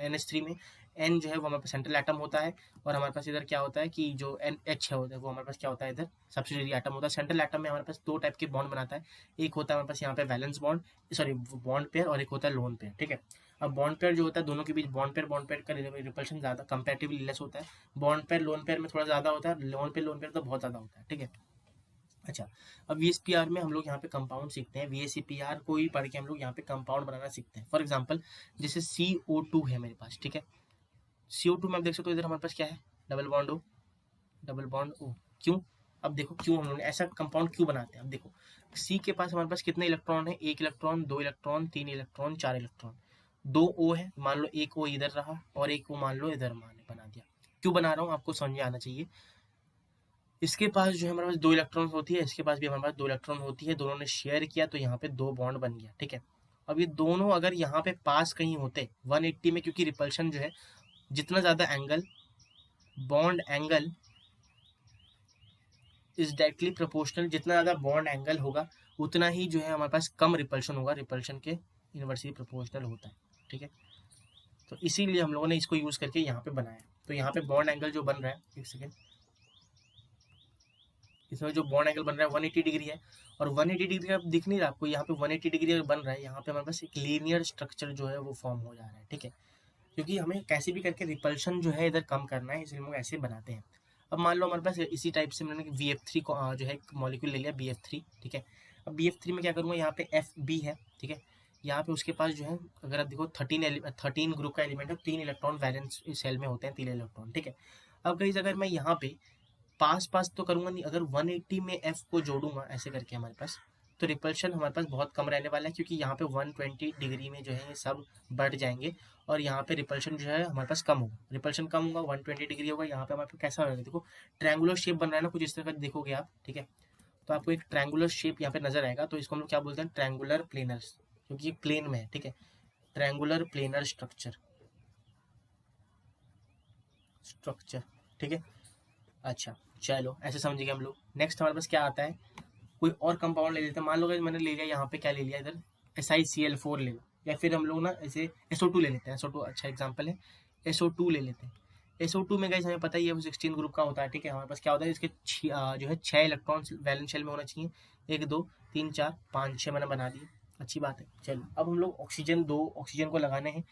NH3 में N जो है वो हमारे पास सेंट्रल एटम होता है, और हमारे पास इधर क्या होता है कि जो NH है होता है वो हमारे पास क्या होता है इधर सब्सिडियरी एटम होता है। सेंट्रल एटम में हमारे पास दो टाइप के बॉन्ड बनाता है, एक होता है हमारे पास यहाँ पे valence bond, sorry bond pair, और एक होता है लोन पेयर, ठीक है। अब बॉन्ड पेयर जो होता है दोनों के बीच बॉन्ड पेयर का रिपल्शन ज़्यादा कंपेरेटिवली लेस होता है, बॉन्ड पेयर लोन पेयर में थोड़ा ज़्यादा होता है, लोन पेयर तो बहुत ज़्यादा होता है, ठीक है। अच्छा, अब VSPR में हम लोग यहाँ पे कंपाउंड सीखते हैं, VSEPR को ही पढ़ के हम लोग यहाँ पे कंपाउंड बनाना सीखते हैं। फॉर एग्जांपल जैसे CO2 है मेरे पास, ठीक है। CO2 में आप देख सकते हो इधर हमारे पास क्या है, double bond O, double bond O। क्यों, अब देखो क्यों हम लोग ऐसा कंपाउंड क्यों बनाते हैं। अब देखो C के पास हमारे पास कितने इलेक्ट्रॉन है, एक इलेक्ट्रॉन, दो इलेक्ट्रॉन, तीन इलेक्ट्रॉन, चार इलेक्ट्रॉन, दो O है, मान लो एक O इधर रहा और एक O मान लो इधर बना दिया। क्यों बना रहा हूँ आपको समझ में आना चाहिए। इसके पास जो है हमारे पास दो इलेक्ट्रॉन होती है, इसके पास भी हमारे पास दो इलेक्ट्रॉन होती है, दोनों ने शेयर किया तो यहाँ पे दो बॉन्ड बन गया, ठीक है। अब ये दोनों अगर यहाँ पे पास कहीं होते 180 में, क्योंकि रिपल्शन जो है जितना ज़्यादा angle, bond angle is directly proportional, जितना ज़्यादा बॉन्ड एंगल होगा उतना ही जो है हमारे पास कम रिपल्शन होगा, रिपल्शन के इनवर्सली प्रोपोर्शनल होता है, ठीक है। तो इसीलिए हम लोगों ने इसको यूज़ करके यहाँ पे बनाया। तो यहाँ पे बॉन्ड एंगल जो बन रहा है, एक सेकेंड, इसमें जो बॉन्ड एंगल बन रहा है 180 डिग्री है, और 180 डिग्री अब दिख नहीं रहा आपको, यहाँ पे 180 डिग्री बन रहा है, यहाँ पे हमारे पास एक लीनियर स्ट्रक्चर जो है वो फॉर्म हो जा रहा है, ठीक है। क्योंकि हमें कैसे भी करके रिपल्शन जो है इधर कम करना है, इसलिए हम लोग ऐसे बनाते हैं। अब मान लो हमारे पास इसी टाइप से मैंने VF3 को जो है मॉलिक्यूल ले लिया BF3, ठीक है। अब BF3 में क्या करूँगा, यहाँ पे FB है, ठीक है। यहाँ पे उसके पास जो है अगर आप देखो 13 ग्रुप का एलिमेंट है, 3 इलेक्ट्रॉन वैलेंस सेल में होते हैं, 3 इलेक्ट्रॉन, ठीक है। अब कहीं अगर मैं यहाँ पे पास तो करूंगा नहीं, अगर 180 में F को जोड़ूंगा ऐसे करके हमारे पास, तो रिपल्शन हमारे पास बहुत कम रहने वाला है, क्योंकि यहाँ पे 120 डिग्री में जो है ये सब बढ़ जाएंगे, और यहाँ पे रिपल्शन जो है हमारे पास कम होगा, रिपल्शन कम होगा, 120 डिग्री होगा। यहाँ पे हमारे पास कैसा होगा, देखो ट्रायंगुलर शेप बन रहा है ना, कुछ इस तरह का देखोगे आप, ठीक है। तो आपको एक ट्रायंगुलर शेप यहाँ पे नजर आएगा, तो इसको हम लोग क्या बोलते हैं, ट्रायंगुलर प्लेनर, क्योंकि ये प्लेन में है, ठीक है। ट्रायंगुलर प्लेनर स्ट्रक्चर, ठीक है। अच्छा, चलो ऐसे समझिए हम लोग। नेक्स्ट हमारे पास क्या आता है, कोई और कंपाउंड ले लेते हैं। मान लो मैंने ले लिया यहाँ पे, क्या ले लिया इधर, SiCl4 ले लो, या फिर हम लोग ना ऐसे SO2 ले लेते हैं, SO2 अच्छा एग्जाम्पल है, SO2 ले लेते हैं। SO2 में गाइस हमें पता ही है वो 16 ग्रुप का होता है, ठीक है। हमारे पास क्या होता है, इसके जो है 6 इलेक्ट्रॉन वैलेंस शेल में होना चाहिए, 1 2 3 4 5 6 मैंने बना दिए, अच्छी बात है। चलो अब हम लोग दो ऑक्सीजन को लगाने हैं।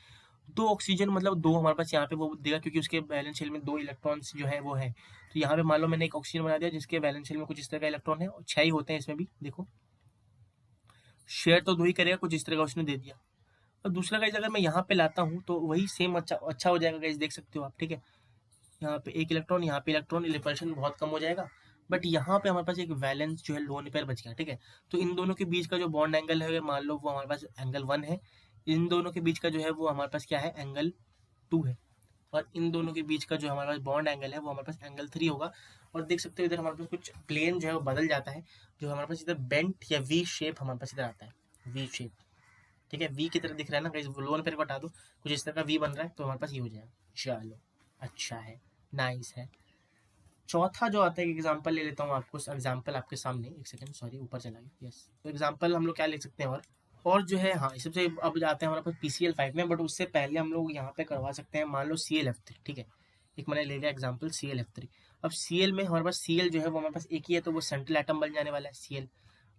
दो ऑक्सीजन मतलब दो हमारे पास यहाँ पे वो देगा, क्योंकि उसके वैलेंस शेल में दो इलेक्ट्रॉन्स जो है वो है। तो यहाँ पे मान लो मैंने एक ऑक्सीजन बना दिया जिसके वैलेंस शेल में कुछ इस तरह का इलेक्ट्रॉन है, और 6 ही होते हैं इसमें भी, देखो शेयर तो दो ही करेगा, कुछ इस तरह का उसने दे दिया। और दूसरा गाइस अगर मैं यहाँ पे लाता हूँ तो वही सेम अच्छा हो जाएगा गाइस, देख सकते हो आप, ठीक है। यहाँ पे एक इलेक्ट्रॉन, यहाँ पे इलेक्ट्रॉन, रिपल्शन बहुत कम हो जाएगा। बट यहाँ पे हमारे पास एक वैलेंस जो है लोन पेयर बच गया, ठीक है। तो इन दोनों के बीच का जो बॉन्ड एंगल है मान लो वो हमारे पास एंगल 1 है, इन दोनों के बीच का जो है वो हमारे पास क्या है, एंगल 2 है, और इन दोनों के बीच का जो हमारे पास बॉन्ड एंगल है वो हमारे पास एंगल 3 होगा। और देख सकते हो इधर हमारे पास कुछ प्लेन जो है वो बदल जाता है, जो हमारे पास इधर बेंट या वी शेप हमारे पास इधर आता है, वी शेप, ठीक है, वी की तरह दिख रहा है ना, कहीं लोन पेयर को हटा दो, कुछ इस तरह का वी बन रहा है, तो हमारे पास ये हो जाएगा। चलो अच्छा है, नाइस है। चौथा जो आता है, एग्जाम्पल ले लेता हूँ आपको, एग्जाम्पल आपके सामने, एक सेकंड, सॉरी ऊपर चला गया, यस। तो एग्जाम्पल हम लोग क्या ले सकते हैं, और जो है, हाँ सबसे अब जाते हैं हमारे पास PCl5 में, बट उससे पहले हम लोग यहाँ पे करवा सकते हैं, मान लो ClF3, ठीक है। एक मैंने ले लिया एग्जाम्पल ClF3। अब Cl में हमारे पास Cl जो है वो हमारे पास एक ही है, तो वो सेंट्रल एटम बन जाने वाला है Cl।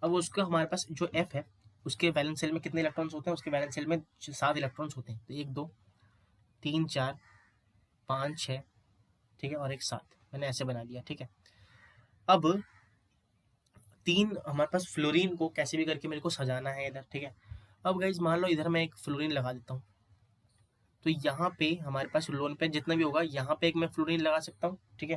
अब उसका हमारे पास जो F है, उसके वैलेंस शेल में कितने इलेक्ट्रॉन्स होते हैं, उसके वैलेंस शेल में 7 इलेक्ट्रॉन्स होते हैं, तो 1 2 3 4 5 6, ठीक है, और एक 7, मैंने ऐसे बना दिया, ठीक है। अब तीन हमारे पास फ्लोरीन को कैसे भी करके मेरे को सजाना है इधर, ठीक है। अब गाइज मान लो इधर मैं एक फ्लोरीन लगा देता हूँ, तो यहाँ पे हमारे पास लोन पेयर जितना भी होगा, यहाँ पे एक मैं फ्लोरीन लगा सकता हूँ, ठीक है।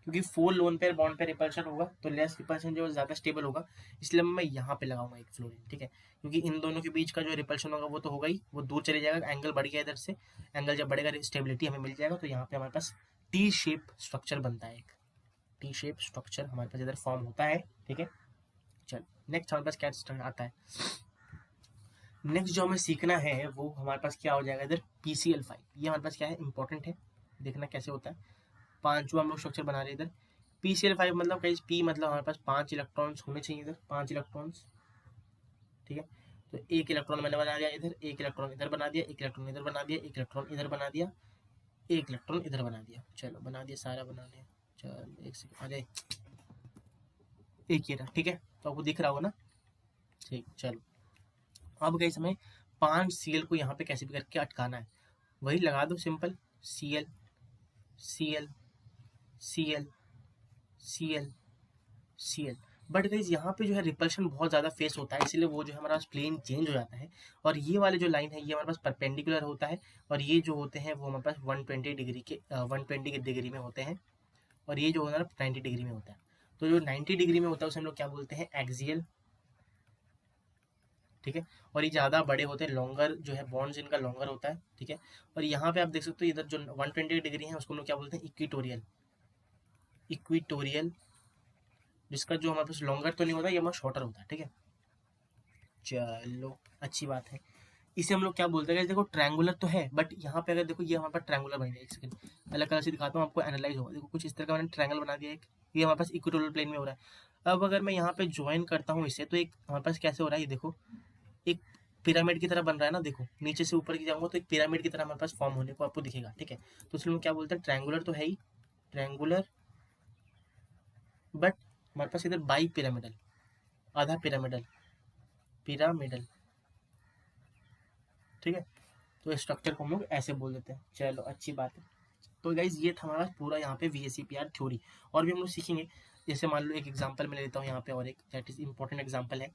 क्योंकि 4 लोन पेयर बॉन्ड पे रिपल्शन होगा, तो लेस रिपल्शन जो ज़्यादा स्टेबल होगा, इसलिए मैं यहाँ पे लगाऊंगा एक फ्लोरीन, ठीक है। क्योंकि इन दोनों के बीच का जो रिपल्शन होगा वो तो होगा ही, वो दूर चले जाएगा, एंगल बढ़ गया इधर से, एंगल जब बढ़ेगा स्टेबिलिटी हमें मिल जाएगा, तो यहाँ पे हमारे पास टी शेप स्ट्रक्चर बनता है, एक टी शेप स्ट्रक्चर हमारे पास इधर फॉर्म होता है, ठीक है। चल नेक्स्ट हमारे पास क्या आता है, नेक्स्ट जो हमें सीखना है वो हमारे पास क्या हो जाएगा इधर, PCl5। ये हमारे पास क्या है, इंपॉर्टेंट है, देखना कैसे होता है। पांचवा हम लोग स्ट्रक्चर बना रहे हैं इधर, PCl5 मतलब कहीं P मतलब हमारे पास 5 इलेक्ट्रॉन्स होने चाहिए इधर, 5 इलेक्ट्रॉन्स, ठीक है। तो एक इलेक्ट्रॉन मैंने बना दिया इधर, एक इलेक्ट्रॉन इधर बना दिया, एक इलेक्ट्रॉन इधर बना दिया, एक इलेक्ट्रॉन इधर बना दिया, एक इलेक्ट्रॉन इधर बना दिया, चलो बना दिया, सारा बना दिया। चलो एक सेकंड, अरे एक ही रहा, ठीक है, तो आपको दिख रहा होगा ना, ठीक। चलो अब गई हमें 5 Cl को यहाँ पे कैसे भी करके अटकाना है, वही लगा दो simple, Cl Cl Cl Cl Cl। But guys यहाँ पे जो है रिपल्शन बहुत ज़्यादा फेस होता है, इसीलिए वो जो है हमारा प्लेन चेंज हो जाता है, और ये वाले जो लाइन है ये हमारे पास परपेंडिकुलर होता है, और ये जो होते हैं वो हमारे पास 120 डिग्री के 120 डिग्री में होते हैं, और ये जो हमारा 90 डिग्री में होता है। तो जो 90 डिग्री में होता है उसे हम लोग क्या बोलते हैं, एक्सियल, ठीक है। और ये ज़्यादा बड़े होते हैं, लॉन्गर जो है बॉन्ड्स इनका लॉन्गर होता है, ठीक है। और यहाँ पे आप देख सकते हो इधर जो 120 डिग्री है उसको हम लोग क्या बोलते हैं, इक्विटोरियल, इक्विटोरियल, जिसका जो हमारे पास लॉन्गर तो नहीं होता, ये हमारा शॉर्टर होता है, ठीक है। चलो अच्छी बात है। इसे हम लोग क्या बोलते हैं, देखो ट्रायंगुलर तो है, बट यहाँ पे अगर देखो ये हमारे पास ट्रायंगुलर बन गया, एक सेकंड अलग कलर से दिखाता हूँ आपको, एनालाइज होगा, देखो कुछ इस तरह का मैंने ट्रायंगल बना दिया एक, ये हमारे पास इक्वेटोरियल प्लेन में हो रहा है। अब अगर मैं यहाँ पे ज्वाइन करता हूँ इसे, तो एक हमारे पास कैसे हो रहा है, ये देखो एक पिरामिड की तरह बन रहा है ना, देखो नीचे से ऊपर की जाऊंगा तो एक पिरामिड की तरह हमारे पास फॉर्म होने को आपको दिखेगा, ठीक है। तो इसलिए हम क्या बोलते हैं, ट्रायंगुलर तो है ही, ट्रायंगुलर, बट हमारे पास इधर बाई पिरामिडल, आधा पिरामिडल, पिरामिडल, ठीक है। तो स्ट्रक्चर को हम लोग ऐसे बोल देते हैं, चलो अच्छी बात है। तो गाइज ये था हमारा पूरा यहाँ पे VSEPR थ्योरी, और भी हम लोग सीखेंगे। जैसे मान लो एक एग्जांपल मैं लेता हूँ यहाँ पे, और एक दैट इज इंपॉर्टेंट एग्जांपल है,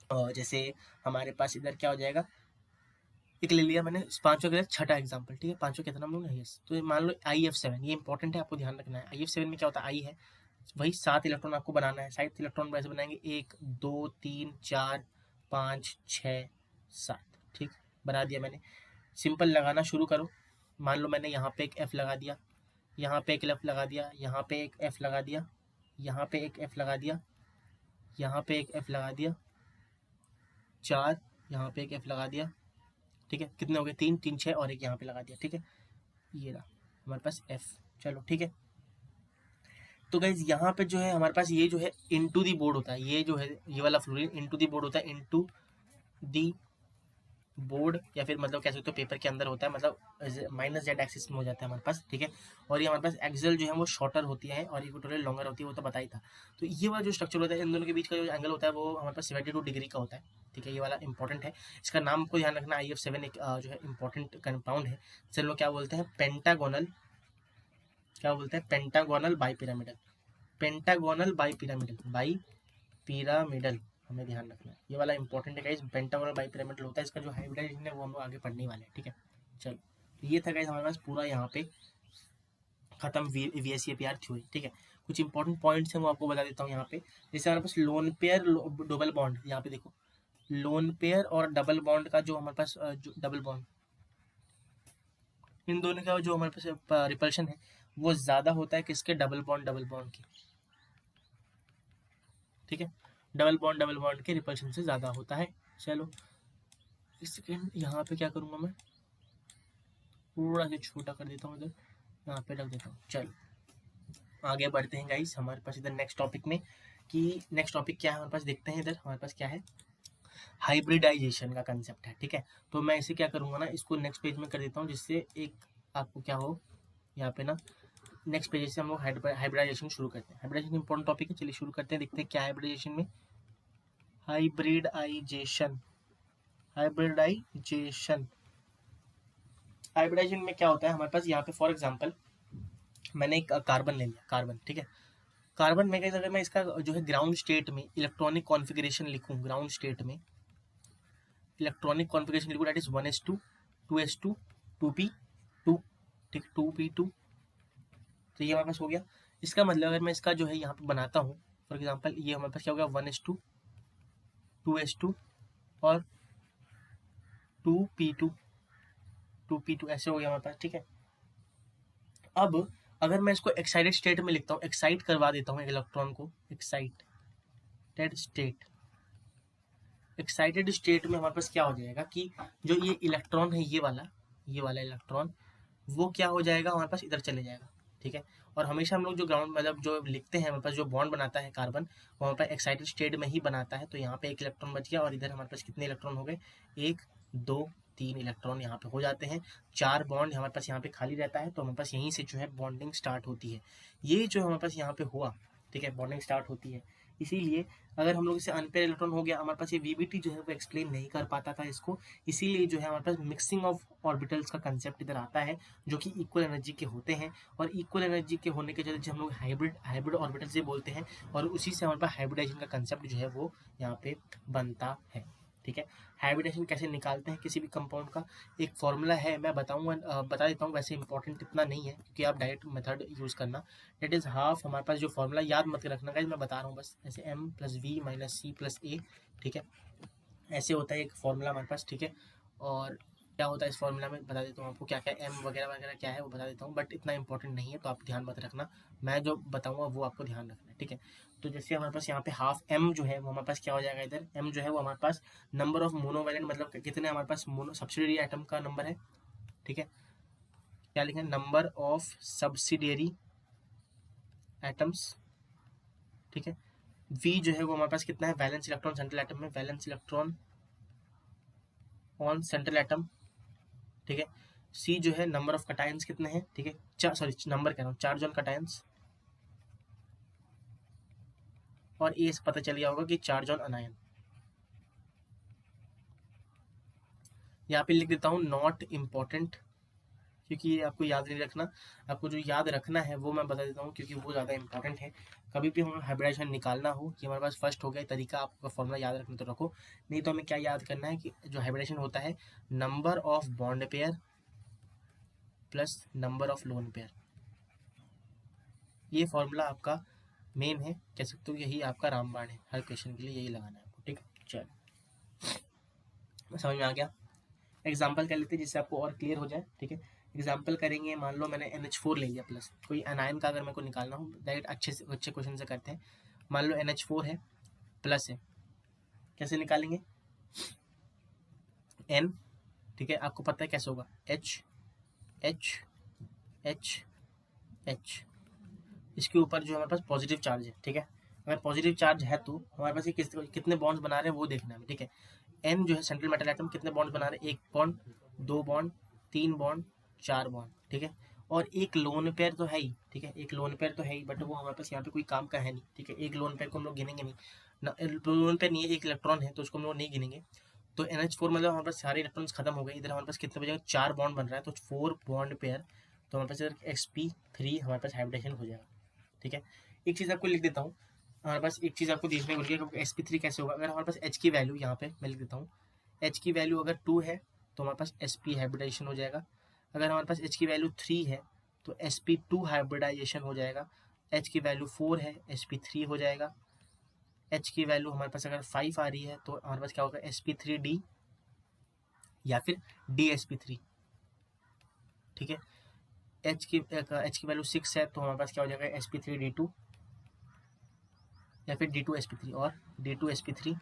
जैसे हमारे पास इधर क्या हो जाएगा, एक ले लिया मैंने पांचों के लिए छठा एग्जांपल, ठीक है, पांचों कितना हम लोग नहीं, तो मान लो IF7, ये इंपॉर्टेंट है, आपको ध्यान रखना है। IF7 में क्या होता है, आई है वही 7 इलेक्ट्रॉन आपको बनाना है, 7 इलेक्ट्रॉन वैसे बनाएंगे, 1 2 3 4 5 6 7, ठीक, बना दिया मैंने। सिंपल लगाना शुरू करो, मान लो मैंने यहाँ पे एक F लगा दिया, यहाँ पे एक F लगा दिया, यहाँ पे एक F लगा दिया, यहाँ पे एक F लगा दिया, यहाँ पे एक F लगा दिया, 4, यहाँ पे एक F लगा दिया, ठीक है। कितने हो गए, 3 3 6, और एक यहाँ पे लगा दिया, ठीक है। ये रहा हमारे पास F, चलो ठीक है। तो गाइज यहाँ पे जो है हमारे पास ये जो है इनटू दी बोर्ड होता है, ये जो है ये वाला फ्लोरीन इनटू दी बोर्ड होता है, इनटू दी बोर्ड, या फिर मतलब कह सकते हो पेपर के अंदर होता है, मतलब -z एक्सिस में हो जाता है हमारे पास, ठीक है। और ये हमारे पास एक्सियल जो है वो शॉर्टर होती है, और इक्वेटोरियल लॉन्गर होती है, वो तो पता ही था। तो ये वाला जो स्ट्रक्चर होता है, इन दोनों के बीच का जो एंगल होता है वो हमारे पास 72 डिग्री का होता है, ठीक है। ये वाला इंपॉर्टेंट है, इसका नाम को ध्यान रखना, IF7 एक जो है इंपॉर्टेंट कंपाउंड है। चलो क्या बोलते हैं, पेंटागोनल, क्या बोलते हैं, pentagonal bi pyramidal, pentagonal bi pyramidal, bi pyramidal, हमें ध्यान रखना है, ये वाला इंपॉर्टेंट है गाइस। पेंटागोनल बाई पिरामिडल होता है, इसका जो हाइब्रिडाइजेशन है वो हम लोग आगे पढ़ने वाले हैं, ठीक है। चलो ये था गाइस हमारे पास पूरा यहाँ पे खत्म VSEPR थ्योरी, ठीक है। कुछ इंपॉर्टेंट पॉइंट्स हैं वो आपको बता देता हूँ यहाँ पे। जैसे हमारे पास लोन पेयर डबल बॉन्ड, यहाँ पे देखो लोन पेयर और डबल बॉन्ड का जो हमारे पास जो डबल बॉन्ड, इन दोनों का जो हमारे पास रिपल्शन है वो ज्यादा होता है किसके, डबल बॉन्ड की, ठीक है। डबल बॉन्ड के रिपल्शन से ज्यादा होता है। चलो एक सेकेंड, यहाँ पे क्या करूँगा मैं, थोड़ा सा छोटा कर देता हूँ इधर, यहाँ पे रख देता हूँ। चलो आगे बढ़ते हैं गाइस हमारे पास इधर नेक्स्ट टॉपिक में, कि नेक्स्ट टॉपिक क्या है हमारे पास, देखते हैं इधर हमारे पास क्या है, हाइब्रिडाइजेशन का कंसेप्ट है। ठीक है, तो मैं इसे क्या करूँगा ना, इसको नेक्स्ट पेज में कर देता हूँ, जिससे एक आपको क्या हो यहाँ पे ना, नेक्स्ट पेज से हम लोग हाइब्रिडाइजेशन शुरू करते हैं। हाइब्रिडाइजेशन इंपॉर्टेंट टॉपिक है, चलिए शुरू करते हैं, देखते हैं क्या है हाइब्रिडाइजेशन में। हाइब्रिडाइजेशन, हाइब्रिडाइजेशन हाइब्रिडाइजेशन में क्या होता है हमारे पास, यहाँ पे फॉर एग्जांपल मैंने एक कार्बन ले लिया, कार्बन, ठीक है। कार्बन में अगर मैं इसका जो है ग्राउंड स्टेट में इलेक्ट्रॉनिक कॉन्फ़िगरेशन लिखूं, ग्राउंड स्टेट में इलेक्ट्रॉनिक कॉन्फ़िगरेशन लिखूं, that is 1s2 2s2 2p2, ठीक, 2p2, तो ये हमारे पास हो गया। इसका मतलब अगर मैं इसका जो है यहाँ पे बनाता हूँ, फॉर एग्जांपल ये हमारे पास क्या हो गया, 1s2 2s2 और 2p2 2p2 ऐसे हो गया हमारे पास, ठीक है। अब अगर मैं इसको एक्साइटेड स्टेट में लिखता हूँ, एक्साइट करवा देता हूँ एक इलेक्ट्रॉन को, एक्साइटेड स्टेट, एक्साइटेड स्टेट में हमारे पास क्या हो जाएगा कि जो ये इलेक्ट्रॉन है, ये वाला इलेक्ट्रॉन, वो क्या हो जाएगा हमारे पास, इधर चले जाएगा, ठीक है। और हमेशा हम लोग जो ग्राउंड मतलब जो लिखते हैं, हमारे पास जो बॉन्ड बनाता है कार्बन, वो हमारे पास एक्साइटेड स्टेट में ही बनाता है। तो यहाँ पे एक इलेक्ट्रॉन बच गया, और इधर हमारे पास कितने इलेक्ट्रॉन हो गए, 1 2 3 इलेक्ट्रॉन यहाँ पे हो जाते हैं। 4 बॉन्ड हमारे पास यहाँ पे खाली रहता है, तो हमारे पास यहीं से जो है बॉन्डिंग स्टार्ट होती है। ये जो हमारे पास यहाँ पे हुआ, ठीक है, बॉन्डिंग स्टार्ट होती है। इसीलिए अगर हम लोग इसे अनपेयर इलेक्ट्रॉन हो गया, हमारे पास ये वीबीटी जो है वो एक्सप्लेन नहीं कर पाता था इसको, इसीलिए जो है हमारे पास मिक्सिंग ऑफ ऑर्बिटल्स का कंसेप्ट इधर आता है, जो कि इक्वल एनर्जी के होते हैं। और इक्वल एनर्जी के होने के चलते हम लोग हाइब्रिड ऑर्बिटल से बोलते हैं, और उसी से हमारे पास हाइब्रिडाइजेशन का कंसेप्ट जो है वो यहाँ पे बनता है, ठीक है। हाइब्रिडाइजेशन कैसे निकालते हैं किसी भी कंपाउंड का, एक फॉर्मूला है, मैं बताऊंगा, बता देता हूँ, वैसे इंपॉर्टेंट इतना नहीं है क्योंकि आप डायरेक्ट मेथड यूज़ करना। डेट इज़ हाफ, हमारे पास जो फॉर्मूला याद मत रखना गाइस, मैं बता रहा हूँ बस, ऐसे m + v - c + a, ठीक है, ऐसे होता है एक फॉर्मूला हमारे पास, ठीक है। और क्या होता है इस फॉर्मूला में बता देता हूँ आपको, क्या क्या एम वगैरह वगैरह क्या है वो बता देता हूँ, बट इतना इंपॉर्टेंट नहीं है, तो आप ध्यान मत रखना, मैं जो बताऊँगा वो आपको ध्यान रखना है, ठीक है। तो जैसे हमारे पास यहाँ पे हाफ एम जो है वो हमारे पास क्या हो जाएगा, इधर एम जो है वो हमारे पास नंबर ऑफ मोनोवैलेंट, मतलब कितने हमारे पास मोनो सब्सिडियरी एटम का नंबर है, ठीक है। क्या लिखें, नंबर ऑफ सब्सिडियरी एटम्स, ठीक है। वी जो है वो हमारे पास कितना है, वैलेंस इलेक्ट्रॉन सेंट्रल एटम में, valence electron on central atom, ठीक है। सी जो है नंबर ऑफ कटायंस कितने हैं, ठीक है, सॉरी नंबर कह रहा हूँ, चार्ज ऑन कटायंस। और ए से पता चल गया होगा कि चार्ज ऑन अनायन। यहाँ पे लिख देता हूँ नॉट इम्पॉर्टेंट, क्योंकि ये आपको याद नहीं रखना, आपको जो याद रखना है वो मैं बता देता हूँ, क्योंकि वो ज़्यादा इंपॉर्टेंट है। कभी भी हमें हाइब्रिडाइजेशन निकालना हो, ये हमारे पास फर्स्ट हो गया तरीका, आपका फॉर्मूला याद रखना तो रखो, नहीं तो हमें क्या याद करना है कि जो हाइब्रिडाइजेशन होता है, number of bond pair plus number of lone pair, ये फॉर्मूला आपका मेन है, कह सकते हो यही आपका रामबाण है, हर क्वेश्चन के लिए यही लगाना है आपको, ठीक है। चलो समझ में आ गया। एग्जाम्पल कर लेते हैं जिससे आपको और क्लियर हो जाए, ठीक है। एग्जाम्पल करेंगे, मान लो मैंने NH4 ले लिया प्लस, कोई एनायन का अगर मेरे को निकालना हो, डायरेक्ट अच्छे क्वेश्चन से करते हैं। मान लो NH4 है, प्लस है, कैसे निकालेंगे, N, ठीक है, आपको पता है कैसे होगा, H H H H, इसके ऊपर जो हमारे पास पॉजिटिव चार्ज है, ठीक है। अगर पॉजिटिव चार्ज है तो हमारे पास ये कितने बॉन्ड्स बना रहे हैं वो देखना है, ठीक है। एन जो है सेंट्रल मेटल एटम, कितने बॉन्ड बना रहे हैं, 1 बॉन्ड 2 बॉन्ड 3 बॉन्ड 4 बॉन्ड, ठीक है। और एक लोन पेयर तो है ही, ठीक है, एक लोन पेयर तो है ही, बट वो हमारे पास यहाँ पे कोई काम का है नहीं, ठीक है। एक लोन पेयर को हम लोग गिनेंगे नहीं, लोन पेयर नहीं है, एक इलेक्ट्रॉन है तो उसको हम लोग नहीं गिनेंगे। तो NH4 मतलब हमारे पास सारे इलेक्ट्रॉन्स खत्म हो गए, इधर हमारे पास कितने बचेगा, 4 बॉन्ड बन रहा है, तो 4 बॉन्ड पेयर, तो हमारे पास इधर sp3 हमारे पास हाइब्रिडेशन हो जाएगा, ठीक है। एक चीज़ आपको लिख देता हूँ, हमारे पास एक चीज़ आपको देखने को मिल गया, sp3 कैसे होगा, अगर हमारे पास H की वैल्यू यहाँ पे मैं लिख देता हूँ, H की वैल्यू अगर 2 है तो हमारे पास sp हाइब्रिडाइजेशन हो जाएगा। अगर हमारे पास H की वैल्यू 3 है तो sp2 हाइब्रिडाइजेशन हो जाएगा। H की वैल्यू 4 है, sp3 हो जाएगा। H की वैल्यू हमारे पास अगर 5 आ रही है तो हमारे पास क्या होगा, sp3d या फिर dsp3, ठीक है। H की वैल्यू 6 है तो हमारे पास क्या हो जाएगा, sp3d2 या फिर d2sp3 और d2sp3।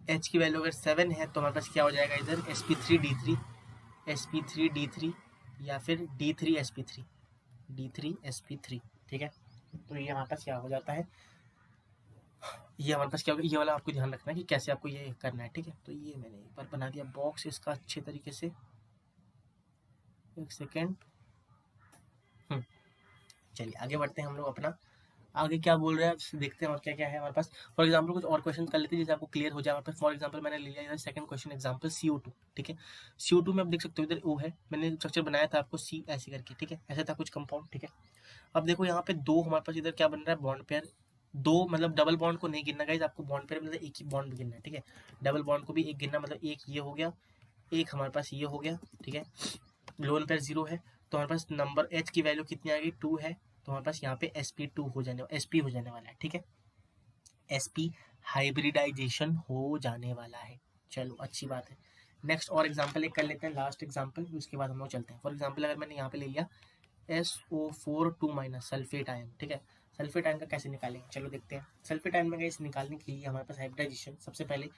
एच की वैल्यू अगर 7 है तो हमारे पास क्या हो जाएगा इधर sp3d3, sp3d3 या फिर d3sp3, d3sp3, ठीक है। तो ये हमारे पास क्या हो जाता है, ये हमारे पास क्या होगा, ये वाला आपको ध्यान रखना है कि कैसे आपको ये करना है, ठीक है। तो ये मैंने एक बार बना दिया बॉक्स इसका अच्छे तरीके से, एक सेकेंड। चलिए आगे बढ़ते हैं हम लोग अपना, आगे क्या बोल रहे हैं देखते हैं और क्या क्या है हमारे पास। फॉर एग्जांपल कुछ और क्वेश्चन कर लेते हैं जिससे आपको क्लियर हो जाए हमारे पास। फॉर एग्जांपल मैंने ले लिया इधर सेकंड क्वेश्चन एग्जांपल CO2, ठीक है। CO2 में आप देख सकते हो इधर O है, मैंने स्ट्रक्चर बनाया था आपको C ऐसे करके, ठीक है, ऐसा था कुछ कंपाउंड, ठीक है। अब देखो यहाँ पे दो हमारे पास इधर क्या बन रहा है, बॉन्ड पेयर। दो मतलब डबल बॉन्ड को नहीं गिनना गाइस, आपको बॉन्ड पेयर मतलब एक ही बॉन्ड गिनना है, ठीक है। डबल बॉन्ड को भी एक गिनना, मतलब एक ये हो गया, एक हमारे पास ये हो गया, ठीक है। लोन पेयर 0 है तो हमारे पास नंबर H की वैल्यू कितनी आ गई 2 है, तो हमारे पास यहाँ पे sp2 हो जाने, sp हो जाने वाला है, ठीक है। sp हाइब्रिडाइजेशन हो जाने वाला है, चलो अच्छी बात है। नेक्स्ट और एग्जांपल एक कर लेते हैं, लास्ट एग्जांपल, उसके बाद हम लोग चलते हैं। फॉर एग्जांपल अगर मैंने यहाँ पे ले लिया SO4 सल्फेट आयन, ठीक है। सल्फेट आयन का कैसे निकालेंगे, चलो देखते हैं। सल्फेट आयन में इस निकालने के लिए हमारे पास हाइब्रिडाइजेशन, सबसे पहले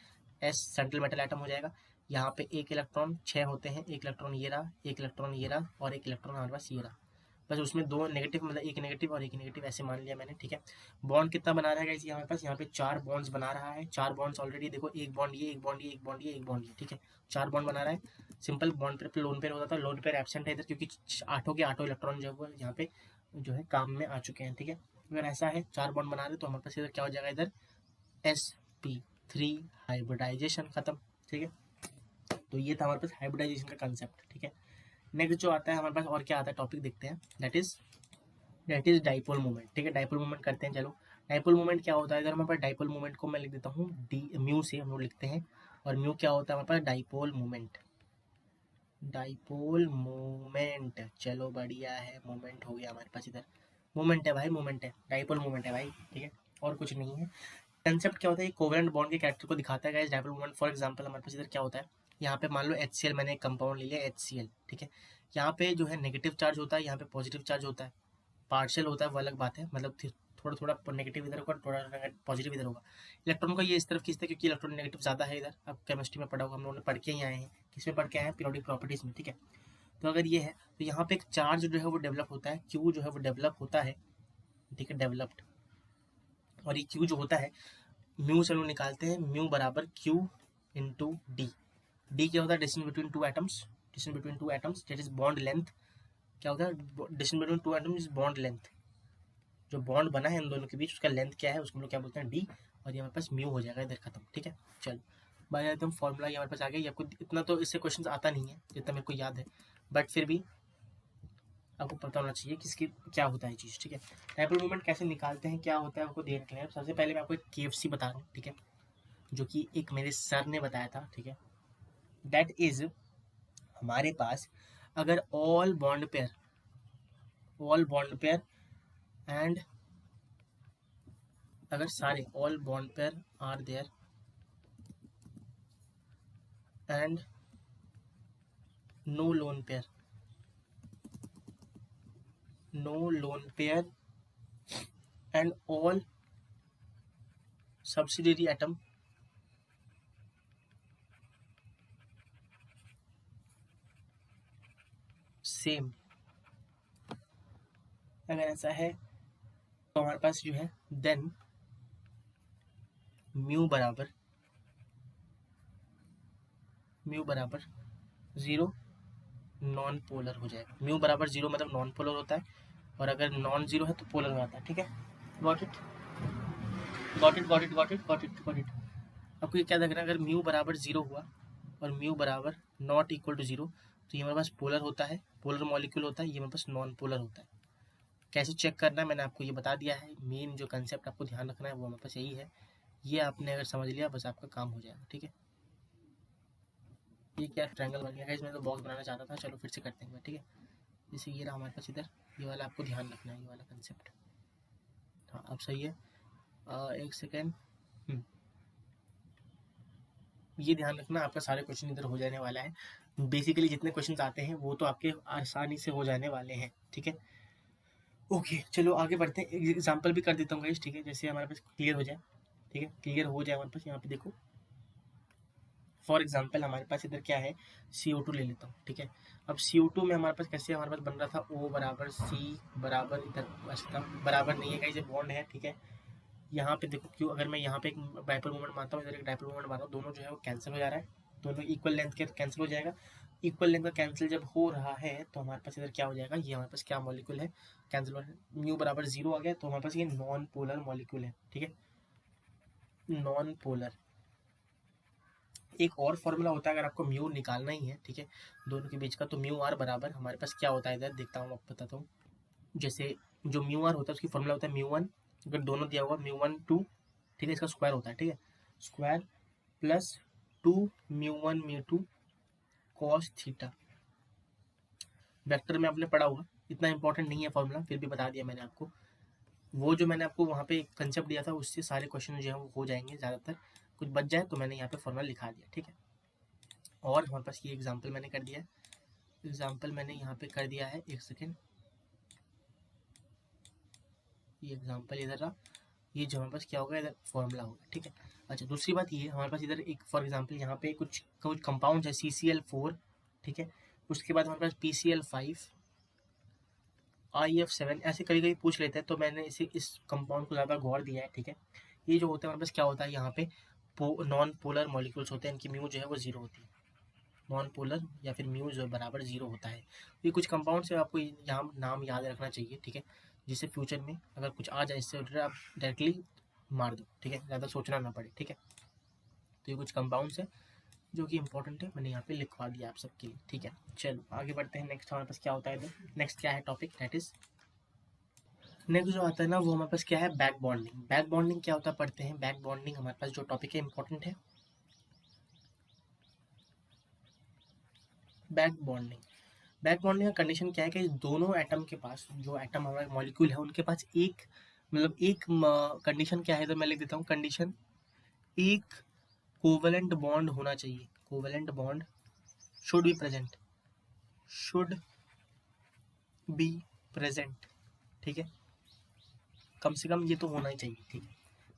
S सेंट्रल मेटल एटम हो जाएगा, यहाँ पे एक इलेक्ट्रॉन 6 होते हैं, एक इलेक्ट्रॉन ये रहा, एक इलेक्ट्रॉन ये रहा और एक इलेक्ट्रॉन हमारे पास ये रहा, बस उसमें दो नेगेटिव, मतलब एक नेगेटिव और एक नेगेटिव ऐसे मान लिया मैंने, ठीक है। बॉन्ड कितना बना रहा है गाइस हमारे पास, यहाँ पे 4 बॉन्ड्स बना रहा है, 4 बॉन्ड्स ऑलरेडी देखो, एक बॉन्ड ये, एक बॉन्ड ये, एक बॉन्ड ये, एक बॉन्ड ये, ठीक है। 4 बॉन्ड बना रहा है। सिंपल बॉन्ड पे लोन पेयर होता था, लोन पेयर एब्सेंट है इधर क्योंकि आठों के आठों इलेक्ट्रॉन जो है यहाँ पे जो है काम में आ चुके हैं, ठीक है। अगर ऐसा है 4 बॉन्ड बना रहे तो हमारे पास इधर क्या हो जाएगा, इधर sp3 हाइब्रिडाइजेशन खत्म, ठीक है। तो ये था हमारे पास हाइब्रिडाइजेशन का कंसेप्ट, ठीक है। नेक्स्ट जो आता है हमारे पास और क्या आता है टॉपिक देखते हैं, दैट इज डाइपोल मोमेंट, ठीक है। डाइपोल मोमेंट करते हैं, चलो। डाइपोल मोमेंट क्या होता है, इधर हमारे पास डाइपोल मोमेंट को मैं लिख देता हूँ डी म्यू से हम लोग लिखते हैं, और म्यू क्या होता है हमारे पास, डाइपोल मोमेंट, डाइपोल मोमेंट, चलो बढ़िया है, मोमेंट हो गया हमारे पास इधर, मोमेंट है भाई, मोमेंट है, डाइपोल मोमेंट है भाई, ठीक है, और कुछ नहीं है। कंसेप्ट क्या होता है, कोवेलेंट बॉन्ड के कैरेक्टर को दिखाता है guys dipole moment. For example हमारे पास इधर क्या होता है, यहाँ पे मान लो HCl, मैंने एक कंपाउंड ले लिया HCl, ठीक है। यहाँ पे जो है नेगेटिव चार्ज होता है, यहाँ पे पॉजिटिव चार्ज होता है, पार्शियल होता है वो अलग बात है, मतलब थोड़ा थोड़ा नेगेटिव इधर होगा, थोड़ा पॉजिटिव इधर होगा। इलेक्ट्रॉन को ये इस तरफ खींचता है क्योंकि इलेक्ट्रॉन नेगेटिव ज़्यादा है इधर, अब केमिस्ट्री में पढ़ा होगा, हम लोगों ने पढ़ के ही आए हैं, किसमें पढ़ के आए हैं, पीरियोडिक प्रॉपर्टीज में, ठीक है। तो अगर ये है तो यहाँ पे एक चार्ज जो है वो डेवलप होता है, क्यू जो है वो डेवलप होता है, ठीक है, डेवलप्ड। और ये क्यू जो होता है, म्यू से हम लोग निकालते हैं, म्यू बराबर क्यू इंटू डी। डी क्या होता है, distance between two atoms, distance between two atoms that is bond length. क्या होता है, distance between two atoms is bond length, जो बॉन्ड बना है इन दोनों के बीच उसका लेंथ क्या है, उसको हम लोग क्या बोलते हैं, डी। और ये हमारे पास म्यू हो जाएगा इधर खत्म, ठीक है। चलो बाय, एकदम फॉर्मूला ये हमारे पास आ गया। ये आपको इतना तो इससे क्वेश्चन आता नहीं है जितना मेरे को याद है, बट फिर भी आपको पता होना चाहिए किसकी क्या होता है चीज़, ठीक है। डाइपोल मोमेंट कैसे निकालते हैं, क्या होता है, आपको देख रखना है। सबसे पहले मैं आपको एक KFC बता रहा हूँ, ठीक है, जो कि एक मेरे सर ने बताया था, ठीक है। दैट इज हमारे पास अगर ऑल बॉन्ड पेयर एंड अगर सारे all bond pair are there and no lone pair, and all subsidiary atom same, अगर ऐसा है तो हमारे पास जो है देन म्यू बराबर 0 नॉन पोलर हो जाएगा। म्यू बराबर 0 मतलब नॉन पोलर होता है, और अगर नॉन 0 है तो पोलर हो जाता है, ठीक है। Got it, got it, got it, got it, got it, got it. आपको ये क्या देख रहा है, अगर म्यू बराबर 0 हुआ और म्यू बराबर नॉट इक्वल टू 0 तो ये हमारे पास पोलर होता है, पोलर मॉलिक्यूल होता है, ये हमारे पास नॉन पोलर होता है। कैसे चेक करना है मैंने आपको ये बता दिया है, मेन जो कंसेप्ट आपको ध्यान रखना है वो हमारे पास यही है। ये आपने अगर समझ लिया बस आपका काम हो जाएगा, ठीक है। ये क्या ट्रायंगल बन गया गाइस, मैं तो बॉक्स बनाना चाहता था, चलो फिर से करते हैं, ठीक है। जैसे ये रहा हमारे पास इधर, ये वाला आपको ध्यान रखना है, ये वाला कंसेप्ट। हाँ अब सही है, एक सेकेंड। ये ध्यान रखना आपका सारे क्वेश्चन इधर हो जाने वाला है। बेसिकली जितने क्वेश्चन आते हैं वो तो आपके आसानी से हो जाने वाले हैं, ठीक है। ओके चलो आगे बढ़ते हैं, एग्जाम्पल भी कर देता हूँ गाइस, ठीक है, जैसे हमारे पास क्लियर हो जाए, ठीक है, क्लियर हो जाए हमारे पास। यहाँ पे देखो फॉर एग्जांपल हमारे पास इधर क्या है, CO2 ले लेता हूँ, ठीक है। अब CO2 में हमारे पास कैसे हमारे पास बन रहा था, O बराबर C बराबर इधर बचता, बराबर नहीं है गाइस, ये बॉन्ड है, ठीक है। यहाँ पे देखो क्यों, अगर मैं यहाँ पे एक डाइपोल मोमेंट मानता हूँ, इधर एक डाइपोल मोमेंट मानता हूँ, दोनों जो है वो कैंसिल हो जा रहा है, दोनों इक्वल लेंथ के कैंसिल हो जाएगा। इक्वल लेंथ का कैंसिल जब हो रहा है तो हमारे पास इधर क्या हो जाएगा, ये हमारे पास क्या मॉलिक्यूल है, कैंसिल हो रहा है, म्यू बराबर 0 आ गया, तो हमारे पास ये नॉन पोलर मॉलिक्यूल है, ठीक है, नॉन पोलर। एक और फॉर्मूला होता है अगर आपको म्यू निकालना ही है, ठीक है, दोनों के बीच का, तो म्यू आर बराबर हमारे पास क्या होता है, इधर देखता हूँ, आपको बताता हूँ। जैसे जो म्यू आर होता है उसकी फॉर्मूला होता है म्यू वन, अगर दोनों दिया हुआ म्यू वन टू, ठीक है, इसका स्क्वायर होता है, ठीक है, square plus 2 mu one mu two cos theta. Vector में आपने पढ़ा होगा, इतना इंपॉर्टेंट नहीं है फॉर्मूला, फिर भी बता दिया मैंने आपको। वो जो मैंने आपको वहाँ पे कंसेप्ट दिया था उससे सारे क्वेश्चन जो है वो हो जाएंगे, ज़्यादातर कुछ बच जाए तो मैंने यहाँ पे फॉर्मूला लिखा दिया, ठीक है। और हमारे पास ये एग्जाम्पल मैंने कर दिया है, एग्जाम्पल मैंने यहाँ पे कर दिया है, एक सेकेंड, ये एग्जाम्पल इधर रहा, ये जो हमारे पास क्या होगा, इधर फॉर्मूला होगा, ठीक है। अच्छा, दूसरी बात ये हमारे पास इधर एक फॉर एग्जांपल यहाँ पे कुछ कुछ कंपाउंड है, CCl4, ठीक है, उसके बाद हमारे पास PCl5, IF7, ऐसे कभी कभी पूछ लेते हैं, तो मैंने इस कंपाउंड को ज़्यादा गौर दिया है, ठीक है। ये जो होता है हमारे पास क्या होता है, यहाँ पे नॉन पोलर मॉलिक्यूल्स होते हैं, इनकी म्यू जो है वो 0 होती है, नॉन पोलर या फिर म्यू जो बराबर 0 होता है। ये कुछ कंपाउंड से आपको यहाँ नाम याद रखना चाहिए, ठीक है, जिससे फ्यूचर में अगर कुछ आ जाए इससे आप डायरेक्टली मार दो, ठीक है, ज़्यादा सोचना ना पड़े, ठीक है। तो ये कुछ कंपाउंड्स है जो कि इंपॉर्टेंट है, मैंने यहाँ पे लिखवा दिया आप सबके लिए, ठीक है। चलो आगे बढ़ते हैं, नेक्स्ट हमारे पास क्या होता है इधर, नेक्स्ट क्या है टॉपिक, दैट इज नेक्स्ट जो आता है ना वो हमारे पास क्या है, बैक बॉन्डिंग। बैक बॉन्डिंग क्या होता है पढ़ते हैं, बैक बॉन्डिंग हमारे पास जो टॉपिक है इंपॉर्टेंट है, बैक बॉन्डिंग। बैक बॉन्डिंग का कंडीशन क्या है कि दोनों एटम के पास, जो एटम हमारा मॉलिक्यूल है उनके पास एक, मतलब एक कंडीशन क्या है, तो मैं लिख देता हूँ कंडीशन, एक कोवेलेंट बॉन्ड होना चाहिए, covalent bond should be present, should be present, ठीक है, कम से कम ये तो होना ही चाहिए, ठीक है।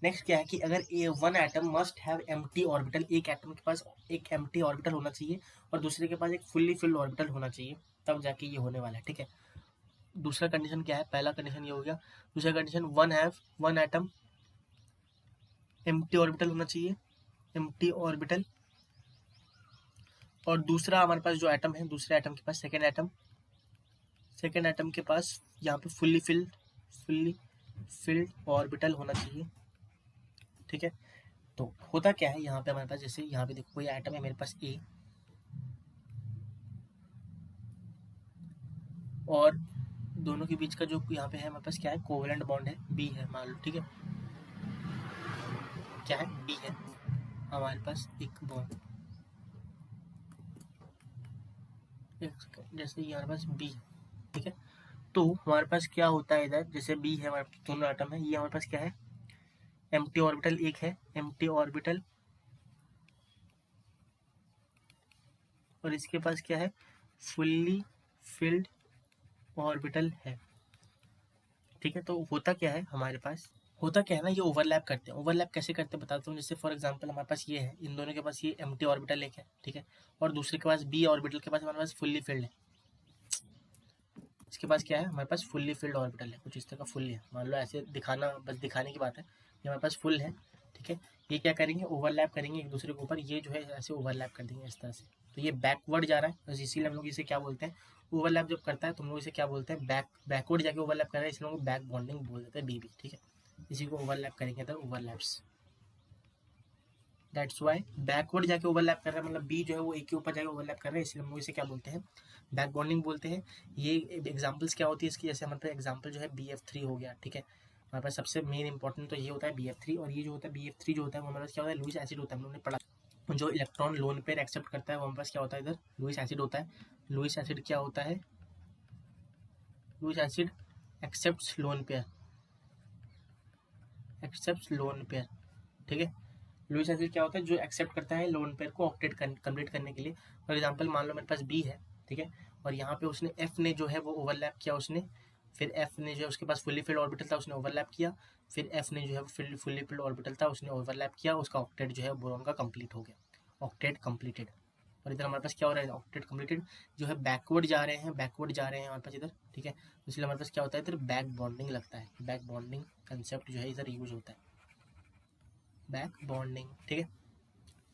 नेक्स्ट क्या है कि अगर a one atom must have empty orbital, एक एटम के पास एक एम्प्टी ऑर्बिटल होना चाहिए और दूसरे के पास एक फुल्ली फिल्ड ऑर्बिटल होना चाहिए, तब जाके ये होने वाला है, ठीक है। दूसरा कंडीशन क्या है, पहला कंडीशन ये हो गया, दूसरा condition one atom empty orbital होना चाहिए, एम्प्टी ऑर्बिटल, और दूसरा हमारे पास जो एटम है, दूसरे एटम के पास सेकेंड एटम के पास यहाँ पे फुल्ली फिल्ड ऑर्बिटल होना चाहिए, ठीक है। तो होता क्या है यहाँ पे हमारे पास, जैसे यहाँ पे देखो कोई एटम है मेरे पास ए, और दोनों के बीच का जो यहाँ पे है हमारे पास क्या है, कोवेलेंट बॉन्ड है, बी है मान लो, ठीक है, क्या है, बी है हमारे पास एक बॉन्ड, जैसे ये हमारे पास बी, ठीक है। तो हमारे पास क्या होता है इधर, जैसे बी है हमारे दोनों एटम है, ये हमारे पास क्या है, एम्प्टी ऑर्बिटल एक है, एम्प्टी ऑर्बिटल, और इसके पास क्या है, फुल्ली फिल्ड ऑर्बिटल है, ठीक है। तो होता क्या है हमारे पास, होता क्या है ना, ये ओवरलैप करते हैं, ओवरलैप कैसे करते हैं बताता हूँ। जैसे फॉर एग्जांपल हमारे पास ये है, इन दोनों के पास ये एम्प्टी ऑर्बिटल एक है, ठीक है, और दूसरे के पास बी ऑर्बिटल के पास हमारे पास फुल्ली फिल्ड है, इसके पास क्या है, हमारे पास फुल्ली फिल्ड ऑर्बिटल है, कुछ इस तरह का फुल है, मान लो ऐसे दिखाना, बस दिखाने की बात है, ये हमारे पास फुल है, ठीक है। ये क्या करेंगे, ओवरलैप करेंगे एक दूसरे के ऊपर, ये जो है ऐसे ओवरलैप कर देंगे इस तरह से, तो ये बैकवर्ड जा रहा है, तो इसीलिए हम लोग इसे क्या बोलते हैं, ओवरलैप जब करता है तो हम लोग इसे क्या बोलते हैं, बैकवर्ड जाके ओवरलैप कर रहा है, इसलिए हम लोग बैक बॉन्डिंग बोल देते हैं, बीबी, ठीक है। इसी को ओवरलैप करेंगे तो ओवरलैप्स, दैट्स वाई बैकवर्ड जाके ओवरलैप कर रहा है, मतलब बी जो है वो एक के ऊपर जाके ओवरलैप कर रहा है, इसलिए हम लोग इसे क्या बोलते हैं, बैक बॉन्डिंग बोलते हैं। ये एग्जांपल्स क्या होती है इसकी, जैसे हमारे पास एग्जांपल जो है BF3 हो गया, ठीक है, हमारे पास सबसे मेन इंपॉर्टेंट तो ये होता है BF3, और ये जो होता है BF3 जो होता है वो हमारे पास क्या होता है, लुईस एसिड होता है, हम लोगों ने पढ़ा, जो इलेक्ट्रॉन लोन पेयर एक्सेप्ट करता है वो हमारे पास क्या होता है, इधर लुईस एसिड होता है। लुईस एसिड क्या होता है, Lewis acid accept lone pair, ठीक है। लुईस एसिड क्या होता है, जो एक्सेप्ट करता है लोन पेयर को ऑक्टेट कंप्लीट करने के लिए। फॉर एग्जांपल मान लो मेरे पास बी है, ठीक है, और यहाँ पे उसने एफ ने जो है वो ओवरलैप किया, उसने फिर एफ ने जो है उसके पास फुल्ली फिल्ड ऑर्बिटल था, उसने ओवरलैप किया, फिर एफ ने जो है फुल्ली फिल्ड ऑर्बिटल था, उसने ओवरलैप किया, उसका ऑक्टेट जो है बोरॉन का कंप्लीट हो गया। Octet completed. और इधर हमारे पास क्या हो रहा है, ऑक्टेट कंप्लीटेड जो है बैकवर्ड जा रहे हैं हमारे पास इधर, ठीक है। तो इसलिए हमारे पास क्या होता है, इधर बैक बॉन्डिंग लगता है, बैक बॉन्डिंग कंसेप्ट जो है इधर यूज होता है, बैक बॉन्डिंग, ठीक है।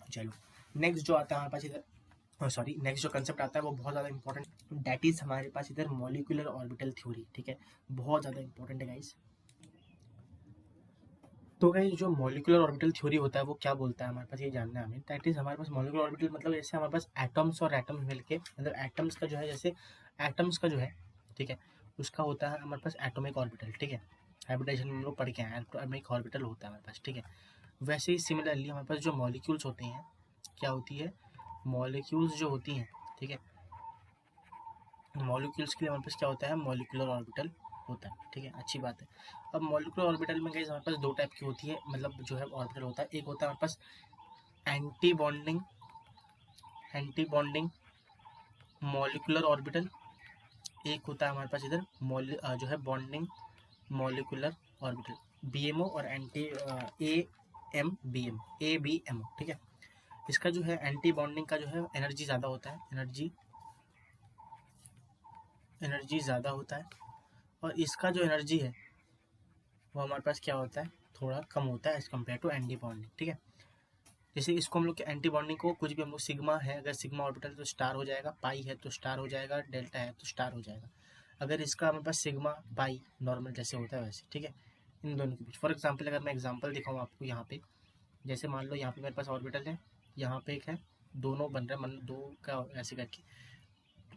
चलो नेक्स्ट जो आता है हमारे पास इधर, सॉरी नेक्स्ट जो कंसेप्ट आता है वो बहुत ज़्यादा इंपॉर्टेंट, दैट इज हमारे पास इधर मॉलिक्यूलर ऑर्बिटल थ्योरी, ठीक है। बहुत ज़्यादा इंपॉर्टेंट है गाइस। तो गाइस जो मॉलिक्यूलर ऑर्बिटल थ्योरी होता है वो क्या बोलता है, हमारे पास ये जानना है हमें। दैट इज हमारे पास मॉलिक्यूलर ऑर्बिटल मतलब जैसे हमारे पास एटम्स और एटम्स मिलके, मतलब एटम्स का जो है, जैसे एटम्स का जो है, ठीक है, उसका होता है हमारे पास एटॉमिक ऑर्बिटल, ठीक है। हाइब्रिडाइजेशन में हम लोग पढ़ के आए, एटॉमिक ऑर्बिटल होता है हमारे पास, ठीक है। वैसे ही सिमिलरली हमारे पास जो मॉलिक्यूल्स होते हैं, क्या होती है, मॉलिक्यूल्स जो होती हैं, ठीक है, मॉलिक्यूल्स के लिए हमारे पास क्या होता है, मॉलिक्यूलर ऑर्बिटल होता है, ठीक है। अच्छी बात है। अब मॉलिक्यूलर ऑर्बिटल में गाइस हमारे पास दो टाइप की होती है, मतलब जो है ऑर्बिटल होता है, एक होता है हमारे पास anti bonding, anti bonding molecular orbital, एक होता है हमारे पास इधर जो है बॉन्डिंग मॉलिक्यूलर ऑर्बिटल, बीएमओ और एंटी ए बी एम, ठीक है। इसका जो है एंटी बॉन्डिंग का जो है एनर्जी ज़्यादा होता है, एनर्जी ज़्यादा होता है, और इसका जो एनर्जी है वो हमारे पास क्या होता है, थोड़ा कम होता है as compare to anti bonding, ठीक है। जैसे इसको हम लोग एंटी बॉन्डिंग को कुछ भी हम लोग सिग्मा है, अगर सिग्मा ऑर्बिटल तो स्टार हो जाएगा, पाई है तो स्टार हो जाएगा, डेल्टा है तो स्टार हो जाएगा। अगर इसका हमारे पास सिग्मा पाई नॉर्मल जैसे होता है वैसे, ठीक है, इन दोनों के बीच। फॉर एग्जाम्पल अगर मैं एग्जाम्पल दिखाऊँ आपको यहाँ पे, जैसे मान लो यहाँ पे मेरे पास ऑर्बिटल है, यहाँ पे एक है, दोनों बन रहे हैं, मतलब दो का ऐसे करके,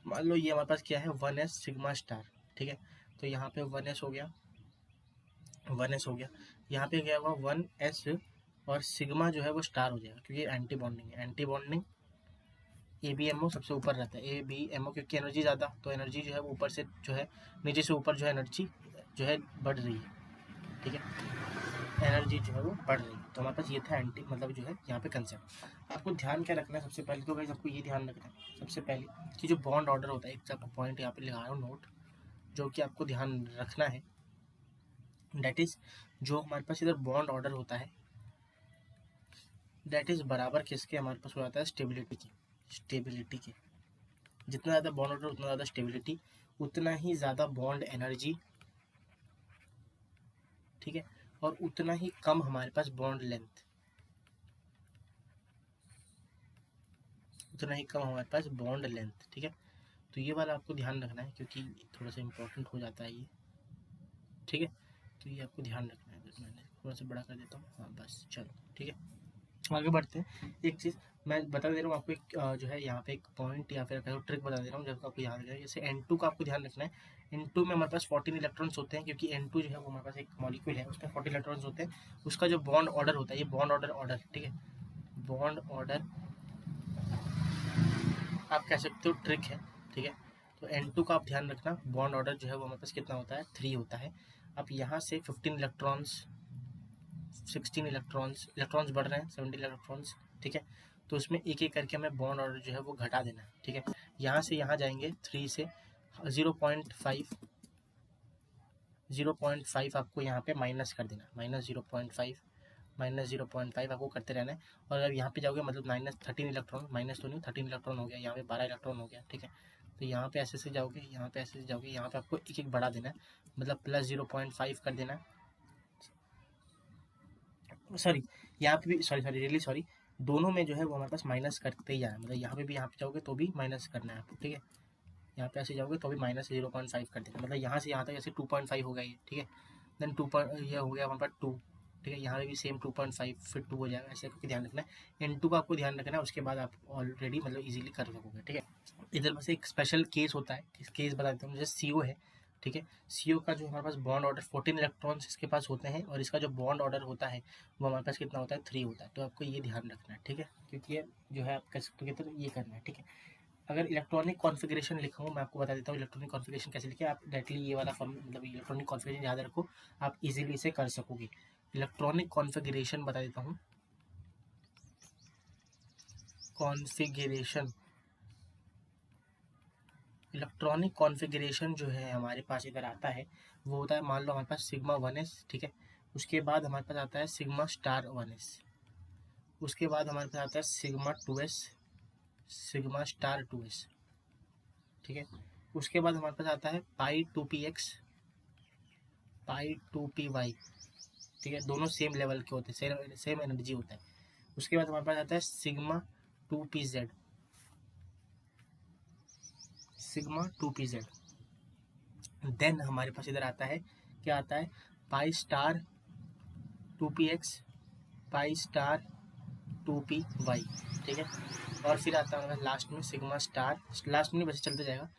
मान लो ये हमारे पास क्या है, 1s सिग्मा स्टार, ठीक है। तो यहाँ पे 1s हो गया, 1s हो गया, यहाँ पे क्या हुआ 1s, और सिग्मा जो है वो स्टार हो जाएगा क्योंकि एंटी बॉन्डिंग है, anti bonding A B M O सबसे ऊपर रहता है, ए बी एम ओ क्योंकि एनर्जी ज़्यादा, तो एनर्जी जो है वो ऊपर से जो है नीचे से ऊपर जो है एनर्जी जो है बढ़ रही है, ठीक है, एनर्जी जो है वो बढ़ रही है। तो हमारे पास ये था एंटी, मतलब जो है यहाँ पे कंसेप्ट। आपको ध्यान क्या रखना है, सबसे पहले तो गाइस आपको ये ध्यान रखना है सबसे पहले कि जो बॉन्ड ऑर्डर होता है, एक आपको पॉइंट यहाँ पे लिखा रहा हूँ नोट, जो कि आपको ध्यान रखना है, दैट इज जो हमारे पास इधर बॉन्ड ऑर्डर होता है, दैट इज बराबर किसके हमारे पास हो जाता है, स्टेबिलिटी की, स्टेबिलिटी के। जितना ज़्यादा बॉन्ड ऑर्डर उतना ज़्यादा स्टेबिलिटी, उतना ही ज़्यादा बॉन्ड एनर्जी, ठीक है, और उतना ही कम हमारे पास बॉन्ड लेंथ, उतना ही कम हमारे पास बॉन्ड लेंथ, ठीक है। तो ये वाला आपको ध्यान रखना है क्योंकि थोड़ा सा इंपॉर्टेंट हो जाता है ये, ठीक है। तो ये आपको ध्यान रखना है, बस मैंने थोड़ा सा बड़ा कर देता हूँ, हाँ बस चलो, ठीक है। आगे बढ़ते हैं। एक चीज़ मैं बता दे रहा हूँ आपको, एक जो है यहाँ पे एक पॉइंट या फिर ट्रिक बता दे रहा हूँ जब आपको याद रखेगा। जैसे N2 का आपको ध्यान रखना है, N2 में हमारे पास 14 इलेक्ट्रॉन्स होते हैं क्योंकि N2 जो है वो हमारे पास एक मॉलिक्यूल है, उसमें 14 इलेक्ट्रॉन्स होते हैं। उसका जो बॉन्ड ऑर्डर होता है, ये बॉन्ड ऑर्डर, ठीक है, बॉन्ड ऑर्डर आप कह सकते हो ट्रिक है, ठीक है। तो N2 का आप ध्यान रखना, बॉन्ड ऑर्डर जो है वो हमारे पास कितना होता है, 3 होता है। अब यहाँ से 15 इलेक्ट्रॉन्स, 16 इलेक्ट्रॉन्स बढ़ रहे हैं, 17 इलेक्ट्रॉन्स, ठीक है। तो उसमें एक एक करके हमें बॉन्ड ऑर्डर जो है वो घटा देना है, ठीक है। यहाँ से यहाँ जाएंगे 3 से 0.5, 0.5 आपको यहाँ पे माइनस कर देना, माइनस 0.5, माइनस 0.5 आपको करते रहना है। और अगर यहाँ पे जाओगे मतलब माइनस 13 इलेक्ट्रॉन, माइनस तो नहीं 13 इलेक्ट्रॉन हो गया, यहाँ पे 12 इलेक्ट्रॉन हो गया, ठीक है। तो यहाँ पे ऐसे से जाओगे, यहाँ पे ऐसे से जाओगे, यहाँ पे आपको एक एक बढ़ा देना है, मतलब प्लस 0.5 कर देना है, सॉरी यहाँ पे भी सॉरी रियली सॉरी, दोनों में जो है वो हमारे पास माइनस करते ही जाना है, मतलब यहाँ पे भी यहाँ पे जाओगे तो भी माइनस करना है आपको, ठीक है। यहाँ पे ऐसे जाओगे तो भी माइनस 0.5 कर देना, मतलब यहाँ से यहाँ तक ऐसे 2.5 हो गया ये, ठीक है। देन ये हो गया हमारे पास 2, ठीक है। यहाँ पे भी सेम 2.5 फिर 2 हो जाएगा, ऐसे करके ध्यान रखना है। N2 का आपको ध्यान रखना है, उसके बाद आप ऑलरेडी मतलब इजीली कर सकोगे, ठीक है। इधर बस एक स्पेशल केस होता है, इस केस बता देता हूँ, जैसे CO है, ठीक है। CO का जो हमारे पास बॉन्ड ऑर्डर 14 इलेक्ट्रॉन्स इसके पास होते हैं, और इसका जो बॉन्ड ऑर्डर होता है वो हमारे पास कितना होता है, 3 होता है। तो आपको ये ध्यान रखना है, ठीक है, क्योंकि ये जो है आप कह सकते हो तो ये करना है, ठीक है। अगर इलेक्ट्रॉनिक कॉन्फ़िगरेशन लिखूँ, मैं आपको बता देता हूँ इलेक्ट्रॉनिक कॉन्फ़िगरेशन कैसे लिखे, आप डायरेक्टली ये वाला फॉर्म मतलब इलेक्ट्रॉनिक कॉन्फ़िगरेशन याद रखो, आप इजीली इसे कर सकोगे। इलेक्ट्रॉनिक कॉन्फ़िगरेशन बता देता हूँ, कॉन्फ़िगरेशन, इलेक्ट्रॉनिक कॉन्फ़िगरेशन जो है हमारे पास इधर आता है वो होता है, मान लो हमारे पास सिग्मा 1s, ठीक है। उसके बाद हमारे पास आता है सिग्मा स्टार 1s, उसके बाद हमारे पास आता है sigma 2s, sigma star 2s, ठीक है। उसके बाद हमारे पास आता है पाई 2px, पाई 2py, ठीक है। दोनों सेम लेवल के होते हैं, सेम एनर्जी होता है। उसके बाद हमारे पास आता है sigma 2pz, sigma 2pz। Then हमारे पास इधर आता है, क्या आता है, pi star 2px, pi star 2py, ठीक है। और फिर आता है हमारे लास्ट में सिग्मा स्टार, लास्ट में वैसे चलते जाएगा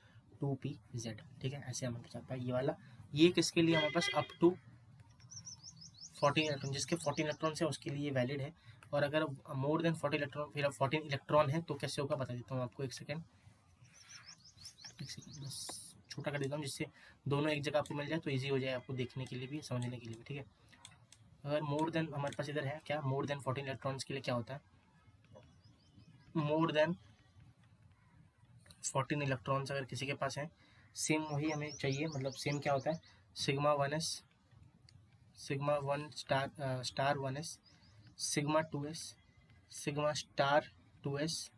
2pz, ठीक है। ऐसे हमारे पास आता है ये वाला। ये किसके लिए, हमारे पास अप टू 14 इलेक्ट्रॉन, जिसके 14 इलेक्ट्रॉन है उसके लिए वैलिड है। और अगर मोर देन 40 इलेक्ट्रॉन, फिर 14 इलेक्ट्रॉन है तो कैसे होगा बता देता हूँ आपको। एक सेकेंड बस छोटा कर देता हूँ, जिससे दोनों एक जगह आपको मिल जाए तो ईजी हो जाए आपको देखने के लिए भी, समझने के लिए भी, ठीक है। अगर मोर देन, हमारे पास इधर है क्या, मोर देन 14 इलेक्ट्रॉन्स के लिए क्या होता है, मोर देन 14 इलेक्ट्रॉन्स अगर किसी के पास है, सेम वही हमें चाहिए, मतलब सेम क्या होता है, sigma 1s, sigma 1 star 1s, sigma 2s, sigma star 2s,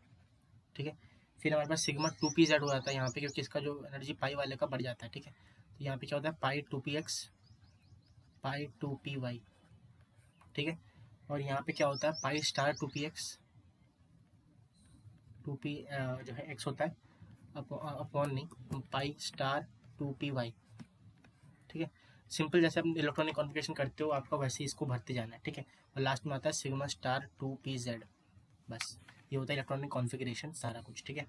ठीक है। फिर हमारे पास सिग्मा 2pz हो जाता है यहाँ पे, क्योंकि इसका जो एनर्जी पाई वाले का बढ़ जाता है, ठीक है। तो यहाँ पे क्या होता है, पाई 2px, पाई 2py, ठीक है। और यहाँ पे क्या होता है, पाई स्टार 2px, 2p जो है x होता है, अपॉन नहीं, पाई स्टार 2py, ठीक है। सिंपल जैसे आप इलेक्ट्रॉनिक कॉन्फ़िगरेशन करते हो आपका वैसे ही इसको भरते जाना है, ठीक है। और लास्ट में आता है सिग्मा स्टार 2pz, बस ये होता है इलेक्ट्रॉनिक कॉन्फ़िगरेशन सारा कुछ, ठीक है।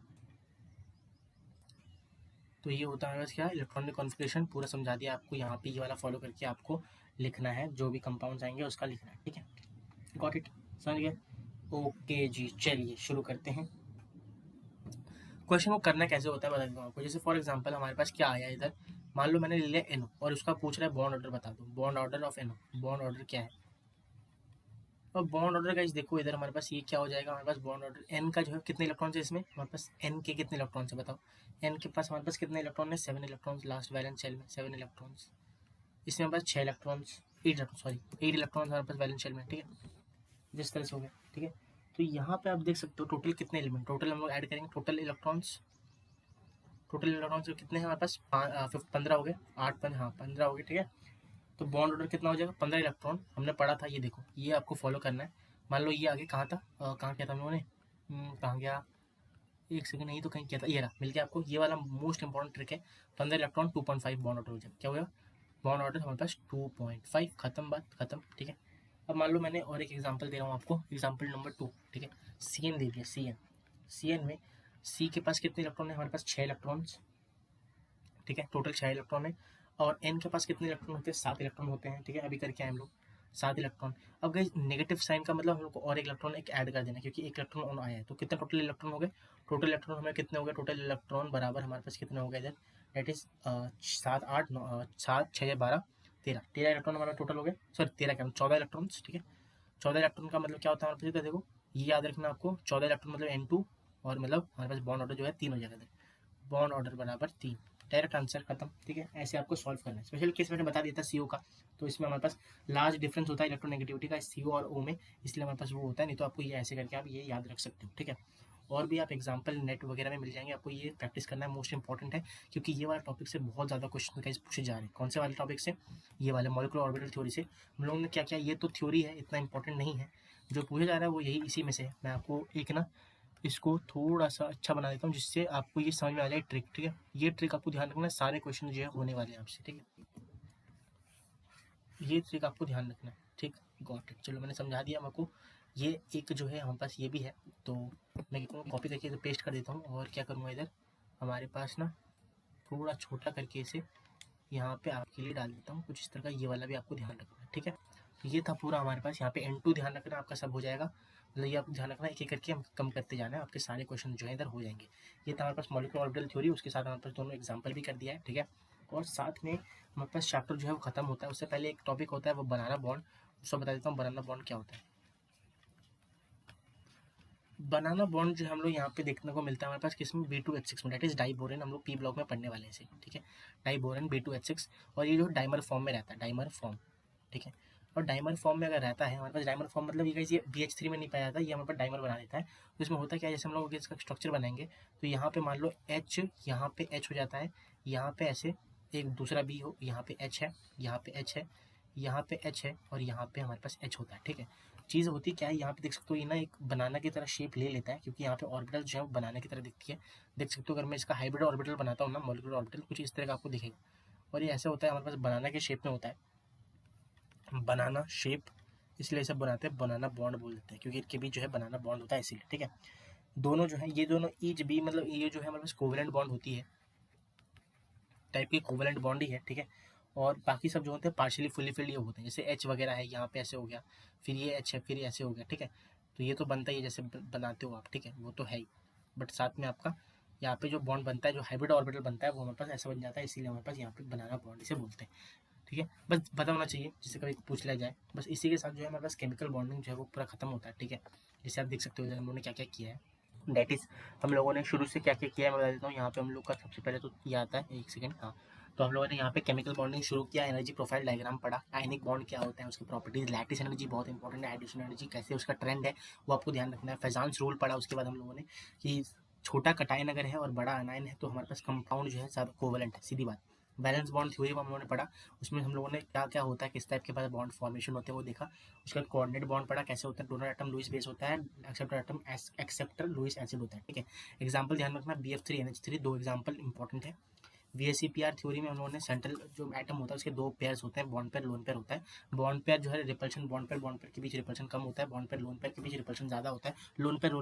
तो ये होता है बस क्या, इलेक्ट्रॉनिक कॉन्फ़िगरेशन पूरा समझा दिया आपको। यहाँ पे ये वाला फॉलो करके आपको लिखना है, जो भी कंपाउंड्स आएंगे उसका लिखना है, ठीक है। गॉट इट, समझ गए। ओके जी, चलिए शुरू करते हैं। क्वेश्चन को करना कैसे होता है बता देता हूँ आपको। जैसे फॉर एग्जांपल हमारे पास क्या आया इधर, मान लो मैंने ले लिया एनो और उसका पूछ रहा है बॉन्ड ऑर्डर बता दो, bond order of N O, bond order क्या है। और बॉन्ड ऑर्डर गाइस देखो इधर हमारे पास ये क्या हो जाएगा, हमारे पास बॉन्ड ऑर्डर एन का जो है कितने इलेक्ट्रॉन है इसमें, हमारे पास एन के कितने इलेक्ट्रॉन है बताओ। एन के पास हमारे पास कितने इलेक्ट्रॉन है, 7 इलेक्ट्रॉन, लास्ट वैलेंस शेल में 7 इलेक्ट्रॉन। इसमें हमारे पास 6 इलेक्ट्रॉन, 8 इलेक्ट्रॉन, सॉरी 8 इलेक्ट्रॉन हमारे पास वैलेंस शेल में, ठीक है। जिस तरह से हो गया, ठीक है। तो यहाँ पे आप देख सकते हो टोटल कितने एलिमेंट, टोटल हम लोग ऐड करेंगे, टोटल इलेक्ट्रॉन्स, टोटल इलेक्ट्रॉन्स कितने हैं हमारे पास, 15 हो गए, 8 5 हाँ 15 हो गए, ठीक है। तो बॉन्ड ऑर्डर कितना हो जाएगा, 15 इलेक्ट्रॉन हमने पढ़ा था, ये देखो ये आपको फॉलो करना है। मान लो ये आगे कहाँ था, कहाँ किया था हम लोगों ने, कहाँ गया, एक सेकंड, नहीं तो कहीं किया था, ये रहा मिल गया आपको। ये वाला मोस्ट इंपॉर्टेंट ट्रिक है, 15 इलेक्ट्रॉन 2.5 बॉन्ड ऑर्डर हो जाएगा, क्या होगा, बॉन्ड ऑर्डर हमारे पास 2.5, खत्म बात खत्म, ठीक है। अब मान लो मैंने और एक एग्जांपल दे रहा हूँ आपको, एग्जांपल नंबर 2, ठीक है। सी एन दे दिया, सी एन, सी एन में सी के पास कितने इलेक्ट्रॉन है, हमारे पास 6 इलेक्ट्रॉन्स, ठीक है, टोटल 6 इलेक्ट्रॉन है। और एन के पास कितने इलेक्ट्रॉन होते हैं, 7 इलेक्ट्रॉन होते हैं, ठीक है। अभी करके आए हम लोग 7 इलेक्ट्रॉन। अब गाइस नेगेटिव साइन का मतलब हम लोग को और एक इलेक्ट्रॉन एक ऐड कर देना, क्योंकि एक इलेक्ट्रॉन ऑन आया है। तो कितने टोटल इलेक्ट्रॉन हो गए, टोटल इलेक्ट्रॉन हमें कितने हो गए, टोटल इलेक्ट्रॉन बराबर हमारे पास कितने हो गए इधर, डेट इज 7 8 9 7 6 12 13, 13 इलेक्ट्रॉन हमारा टोटल हो गए, सॉरी 13 क्या 14 इलेक्ट्रॉन, ठीक है। 14 इलेक्ट्रॉन का मतलब क्या होता है हमारे पास, देखो ये याद रखना आपको, 14 इलेक्ट्रॉन मतलब N2, और मतलब हमारे पास बॉन्ड ऑर्डर जो है 3 हो जाएगा, बॉन्ड ऑर्डर बराबर 3, डायरेक्ट आंसर खत्म, ठीक है। ऐसे आपको सॉल्व करना है। स्पेशल केस मैंने बता दिया था सीओ का, तो इसमें हमारे पास लार्ज डिफरेंस होता है इलेक्ट्रोनेगेटिविटी का सीओ और ओ में, इसलिए हमारे पास वो होता है। नहीं तो आपको ये ऐसे करके आप ये याद रख सकते हो, ठीक है। और भी आप एग्जाम्पल नेट वगैरह में मिल जाएंगे, आपको ये प्रैक्टिस करना है, मोस्ट इंपॉर्टेंट है, क्योंकि ये वाला टॉपिक से बहुत ज़्यादा क्वेश्चन गाइस पूछे जा रहे हैं। कौन से वाले टॉपिक से, ये वाले मॉलिक्यूलर ऑर्बिटल थ्योरी से। हम लोगों ने क्या किया, ये तो थ्योरी है, इतना इंपॉर्टेंट नहीं है, जो पूछा जा रहा है वो यही इसी में से है। मैं आपको एक ना इसको थोड़ा सा अच्छा बना देता हूँ, जिससे आपको ये समझ में आ जाए ट्रिक, ठीक है। ये ट्रिक आपको ध्यान रखना है, सारे क्वेश्चन जो है होने वाले हैं आपसे, ठीक है। ये ट्रिक आपको ध्यान रखना है, ठीक। गॉट इट, चलो मैंने समझा दिया आपको। ये एक जो है हमारे पास ये भी है, तो मैं कॉपी करके इधर पेस्ट कर देता हूँ। और क्या करूँगा इधर हमारे पास ना थोड़ा छोटा करके इसे यहाँ पे आपके लिए डाल देता हूँ, कुछ इस तरह का। ये वाला भी आपको ध्यान रखना है, ठीक है। ये था पूरा हमारे पास। यहाँ पे N2 ध्यान रखना, आपका सब हो जाएगा, मतलब ये आप ध्यान रखना, एक एक करके हम कम करते जाना है, आपके सारे क्वेश्चन जो है इधर हो जाएंगे। ये था हमारे पास मॉलिक्यूलर ऑर्बिटल थ्योरी, उसके साथ हमारे पास दोनों एग्जाम्पल भी कर दिया है, ठीक है। और साथ में हमारे पास चैप्टर जो है वो खत्म होता है, उससे पहले एक टॉपिक होता है वो बनाना बॉन्ड, उसको बता देता हूँ बनाना बॉन्ड क्या होता है। बनाना बॉन्ड जो हम लोग यहाँ पे देखने को मिलता है हमारे पास किसमें, B2H6 में, डेट इज डाइबोरेन। हम लोग पी ब्लॉक में पढ़ने वाले हैं इसे, ठीक है। डाइबोरेन B2H6, और ये जो डाइमर फॉर्म में रहता है, डाइमर फॉर्म, ठीक है। और डाइमर फॉर्म में अगर रहता है हमारे पास, डाइमर फॉर्म मतलब ये BH3 में नहीं पाया जाता, ये हमारे पास डाइमर बना देता है। तो इसमें होता क्या है, जैसे हम लोग इसका स्ट्रक्चर बनाएंगे तो यहाँ पे मान लो H, यहाँ पे H हो जाता है, यहाँ पे ऐसे एक दूसरा B हो, यहाँ पे H है, यहाँ पे H है, यहाँ पे H है, और यहाँ पे हमारे पास H होता है, ठीक है। चीज़ होती क्या है, यहाँ पे देख सकते हो ये ना एक बनाना की तरह शेप ले लेता है, क्योंकि यहाँ पे ऑर्बिटल जो है वो बनाना की तरह दिखती है। देख सकते हो अगर मैं इसका हाइब्रिड ऑर्बिटल बनाता हूँ ना, मॉलिक्यूलर ऑर्बिटल, कुछ इस तरह का आपको दिखेगा, और ये ऐसे होता है हमारे पास बनाना के शेप में होता है, बनाना शेप, इसलिए इसे बनाते हैं बनाना बॉन्ड बोल देते हैं, क्योंकि इनके बीच जो है बनाना बॉन्ड होता है इसीलिए, ठीक है। दोनों जो है ये दोनों ईच बी मतलब ये जो है हमारे पास कोवेलेंट बॉन्ड होती है, टाइप की कोवेलेंट बॉन्ड ही है, ठीक है। और बाकी सब जो होते हैं पार्शियली फुली फिल्ड ये होते हैं, जैसे एच वगैरह है, यहाँ पे ऐसे हो गया, फिर ये एच है, फिर ये ऐसे हो गया, ठीक है। तो ये तो बनता ही है जैसे बनाते हो आप, ठीक है, वो तो है ही, बट साथ में आपका यहाँ पे जो बॉन्ड बनता है, जो हाइब्रिड ऑर्बिटल बनता है, वो हमारे पास ऐसा बन जाता है, इसीलिए हमारे पास यहाँ पे बनाना बॉन्ड इसे बोलते हैं, ठीक है। बस पता होना चाहिए, जिससे कभी पूछ लिया जाए, बस इसी के साथ जो है हमारे पास केमिकल बॉन्डिंग जो है वो पूरा खत्म होता है, ठीक है। जैसे आप देख सकते हो हम लोगों ने क्या क्या किया है, डेट इज हम लोगों ने शुरू से क्या क्या किया है मैं बता देता हूँ। यहाँ पे हम लोग का सबसे पहले तो ये आता है, एक सेकंड, हाँ। तो हम लोगों ने यहाँ पे केमिकल बॉन्डिंग शुरू किया, एनर्जी प्रोफाइल डायग्राम पढ़ा, आयनिक बॉन्ड क्या होता है, उसकी प्रॉपर्टीज, लैटिस एनर्जी बहुत इंपॉर्टेंट है, हाइड्रोजन एनर्जी कैसे उसका ट्रेंड है वो आपको ध्यान रखना है, फेजान्स रूल पढ़ा। उसके बाद हम लोगों ने कि छोटा कटायन अगर है और बड़ा अनायन है तो हमारे पास कंपाउंड जो है ज़्यादा कोवेलेंट है, सीधी बात। बैलेंस बॉन्ड थ्योरी हम लोगों ने पढ़ा, उसमें हम लोगों ने क्या क्या होता है, किस टाइप के पास बॉन्ड फॉर्मेशन होते हैं वो देखा। उसके बाद कोऑर्डिनेट बॉन्ड पढ़ा, कैसे होता है, डोनर एटम लुईस बेस होता है, acceptor atom acceptor Lewis acid होता है, ठीक है। एग्जाम्पल ध्यान रखना, BF3NH3 दो एग्जाम्पल इंपॉर्टेंट है। VSEPR थ्योरी में हम लोगों ने सेंट्रल जो एटम होता है उसके दो पेयर्स होते हैं, बॉन्ड पेयर लोन पेयर होता है। बॉन्ड पेयर जो है रिपल्शन, बॉन्ड पेयर के बीच रिपल्शन कम होता है, बॉन्ड पेयर लोन पेयर के बीच रिपल्शन ज़्यादा होता है, लोन पेयर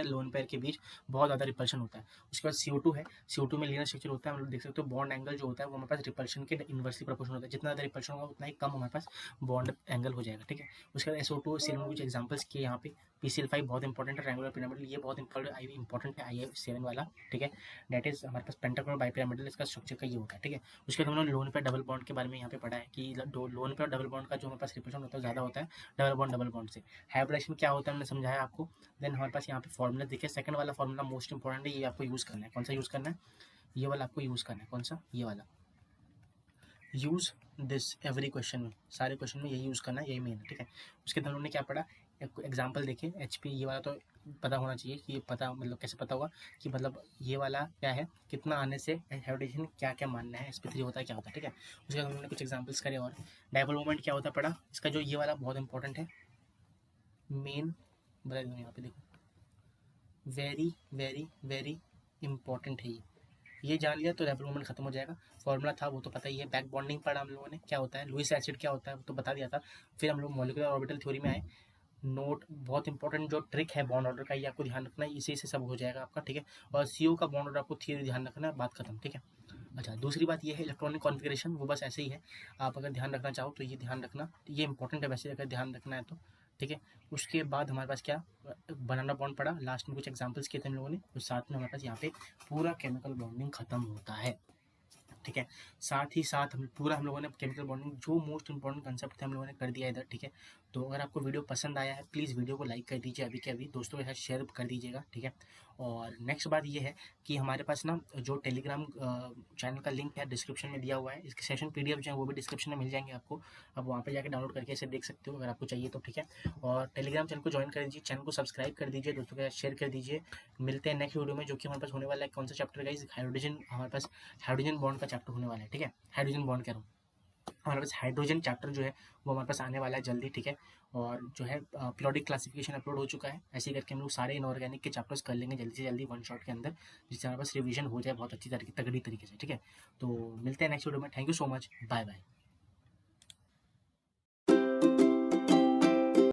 लोन पेयर के बीच बहुत ज़्यादा रिपल्शन होता है। उसके बाद CO2 है, CO2 में लीनियर स्ट्रक्चर होता है, हम लोग देख सकते हो बॉन्ड एंगल जो होता है वो हमारे पास रिपल्शन के इन्वर्सली प्रोपोर्शनल होता है, जितना ज़्यादा रिपल्शन होगा उतना ही कम हमारे पास बॉन्ड एंगल हो जाएगा, ठीक है। उसके बाद SO2 सीरम कुछ एग्जाम्पल्स किए यहाँ पे, PCl5 बहुत इंपॉर्टेंट है, ट्रायंगुलर पिरामिडल ये बहुत इंपॉर्टेंट है, IF7 वाला, ठीक है। डेट इज हमारे पास पेंटागोनल बाइपिरामिडल, इसका स्ट्रक्चर का ये होता है, ठीक है। उसके बाद हमने लोन पे डबल बॉन्ड के बारे में यहाँ पे पढ़ा है कि लोन पे और डबल बॉन्ड का जो हमारे पास रिपल्शन होता है ज़्यादा होता है डबल बॉन्ड से। हाइब्रिडेशन क्या होता है हमने समझाया आपको। देन हमारे पास यहाँ पे फॉर्मूला देखिए, सेकंड वाला फॉर्मूला मोस्ट इंपॉर्टेंट है, ये आपको यूज़ करना है। कौन सा यूज़ करना है, ये वाला आपको यूज़ करना है, कौन सा, ये वाला। यूज़ दिस एवरी क्वेश्चन में, सारे क्वेश्चन में यही यूज़ करना है, यही मेन है, ठीक है। उसके बाद हमने क्या पढ़ा, एक एग्जाम्पल देखिए, HP ये वाला तो पता होना चाहिए कि ये पता मतलब कैसे पता होगा कि मतलब ये वाला क्या है, कितना आने से हाइब्रिडेशन क्या क्या मानना है, sp3 होता है क्या होता है, ठीक है। उसके बाद हमने कुछ एग्जाम्पल्स करे, और डायपोल मोमेंट क्या होता है पढ़ा, इसका जो ये वाला बहुत इंपॉर्टेंट है, मेन बता दूँ यहाँ पे देखो, वेरी वेरी वेरी इंपॉर्टेंट है ये जान लिया तो डायपोल मोमेंट खत्म हो जाएगा। फॉर्मूला था वो तो पता ही है, बैक बॉन्डिंग पढ़ा हम लोगों ने, क्या होता है, लुईस एसिड क्या होता है वो तो बता दिया था। फिर हम लोग मॉलिक्यूलर ऑर्बिटल थ्योरी में आए, नोट बहुत इंपॉर्टेंट जो ट्रिक है बॉन्ड ऑर्डर का, ये आपको ध्यान रखना है, इसी से सब हो जाएगा आपका, ठीक है। और CO का बॉन्ड ऑर्डर आपको थियरी ध्यान रखना है, बात खत्म, ठीक है। अच्छा, दूसरी बात ये है इलेक्ट्रॉनिक कॉन्फ़िगरेशन, वो बस ऐसे ही है, आप अगर ध्यान रखना चाहो तो ये ध्यान रखना, ये इंपॉर्टेंट है वैसे अगर ध्यान रखना है तो, ठीक है। उसके बाद हमारे पास क्या, बनाना बॉन्ड पड़ा, लास्ट में कुछ एग्जांपल्स किए थे हम लोगों ने, और साथ में हमारे पास यहाँ पे पूरा केमिकल बॉन्डिंग खत्म होता है, ठीक है। साथ ही साथ हम लोगों ने केमिकल बॉन्डिंग जो मोस्ट इंपॉर्टेंट कंसेप्ट थे हम लोगों ने कर दिया इधर, ठीक है। तो अगर आपको वीडियो पसंद आया है प्लीज़ वीडियो को लाइक कर दीजिए अभी के अभी, दोस्तों के साथ शेयर कर दीजिएगा, ठीक है। और नेक्स्ट बात ये है कि हमारे पास ना जो टेलीग्राम चैनल का लिंक है डिस्क्रिप्शन में दिया हुआ है, इसके सेशन PDF जो है वो भी डिस्क्रिप्शन में मिल जाएंगे आपको, आप वहाँ पर जाकर डाउनलोड करके इसे देख सकते हो अगर आपको चाहिए तो, ठीक है। और टेलीग्राम चैनल को ज्वाइन कर दीजिए, चैनल को सब्सक्राइब कर दीजिए, दोस्तों के साथ शेयर कर दीजिए। मिलते हैं नेक्स्ट वीडियो में, जो कि हमारे पास होने वाला है कौन सा चैप्टर गाइस, हाइड्रोजन, हमारे पास हाइड्रोजन बॉन्ड का चैप्टर होने वाला है, ठीक है। हाइड्रोजन बॉन्ड कह रहा हूँ, हमारे पास हाइड्रोजन चैप्टर जो है वो हमारे पास आने वाला है जल्दी, ठीक है। और जो है पीरियोडिक क्लासिफिकेशन अपलोड हो चुका है, ऐसे ही करके हम लोग सारे इनऑर्गेनिक के चैप्टर्स कर लेंगे जल्दी से जल्दी 1 शॉट के अंदर, जिससे हमारे पास रिवीजन हो जाए बहुत अच्छी तगड़ी तरीके से, ठीक है। तो मिलते हैं नेक्स्ट वीडियो में, thank you so much, bye bye.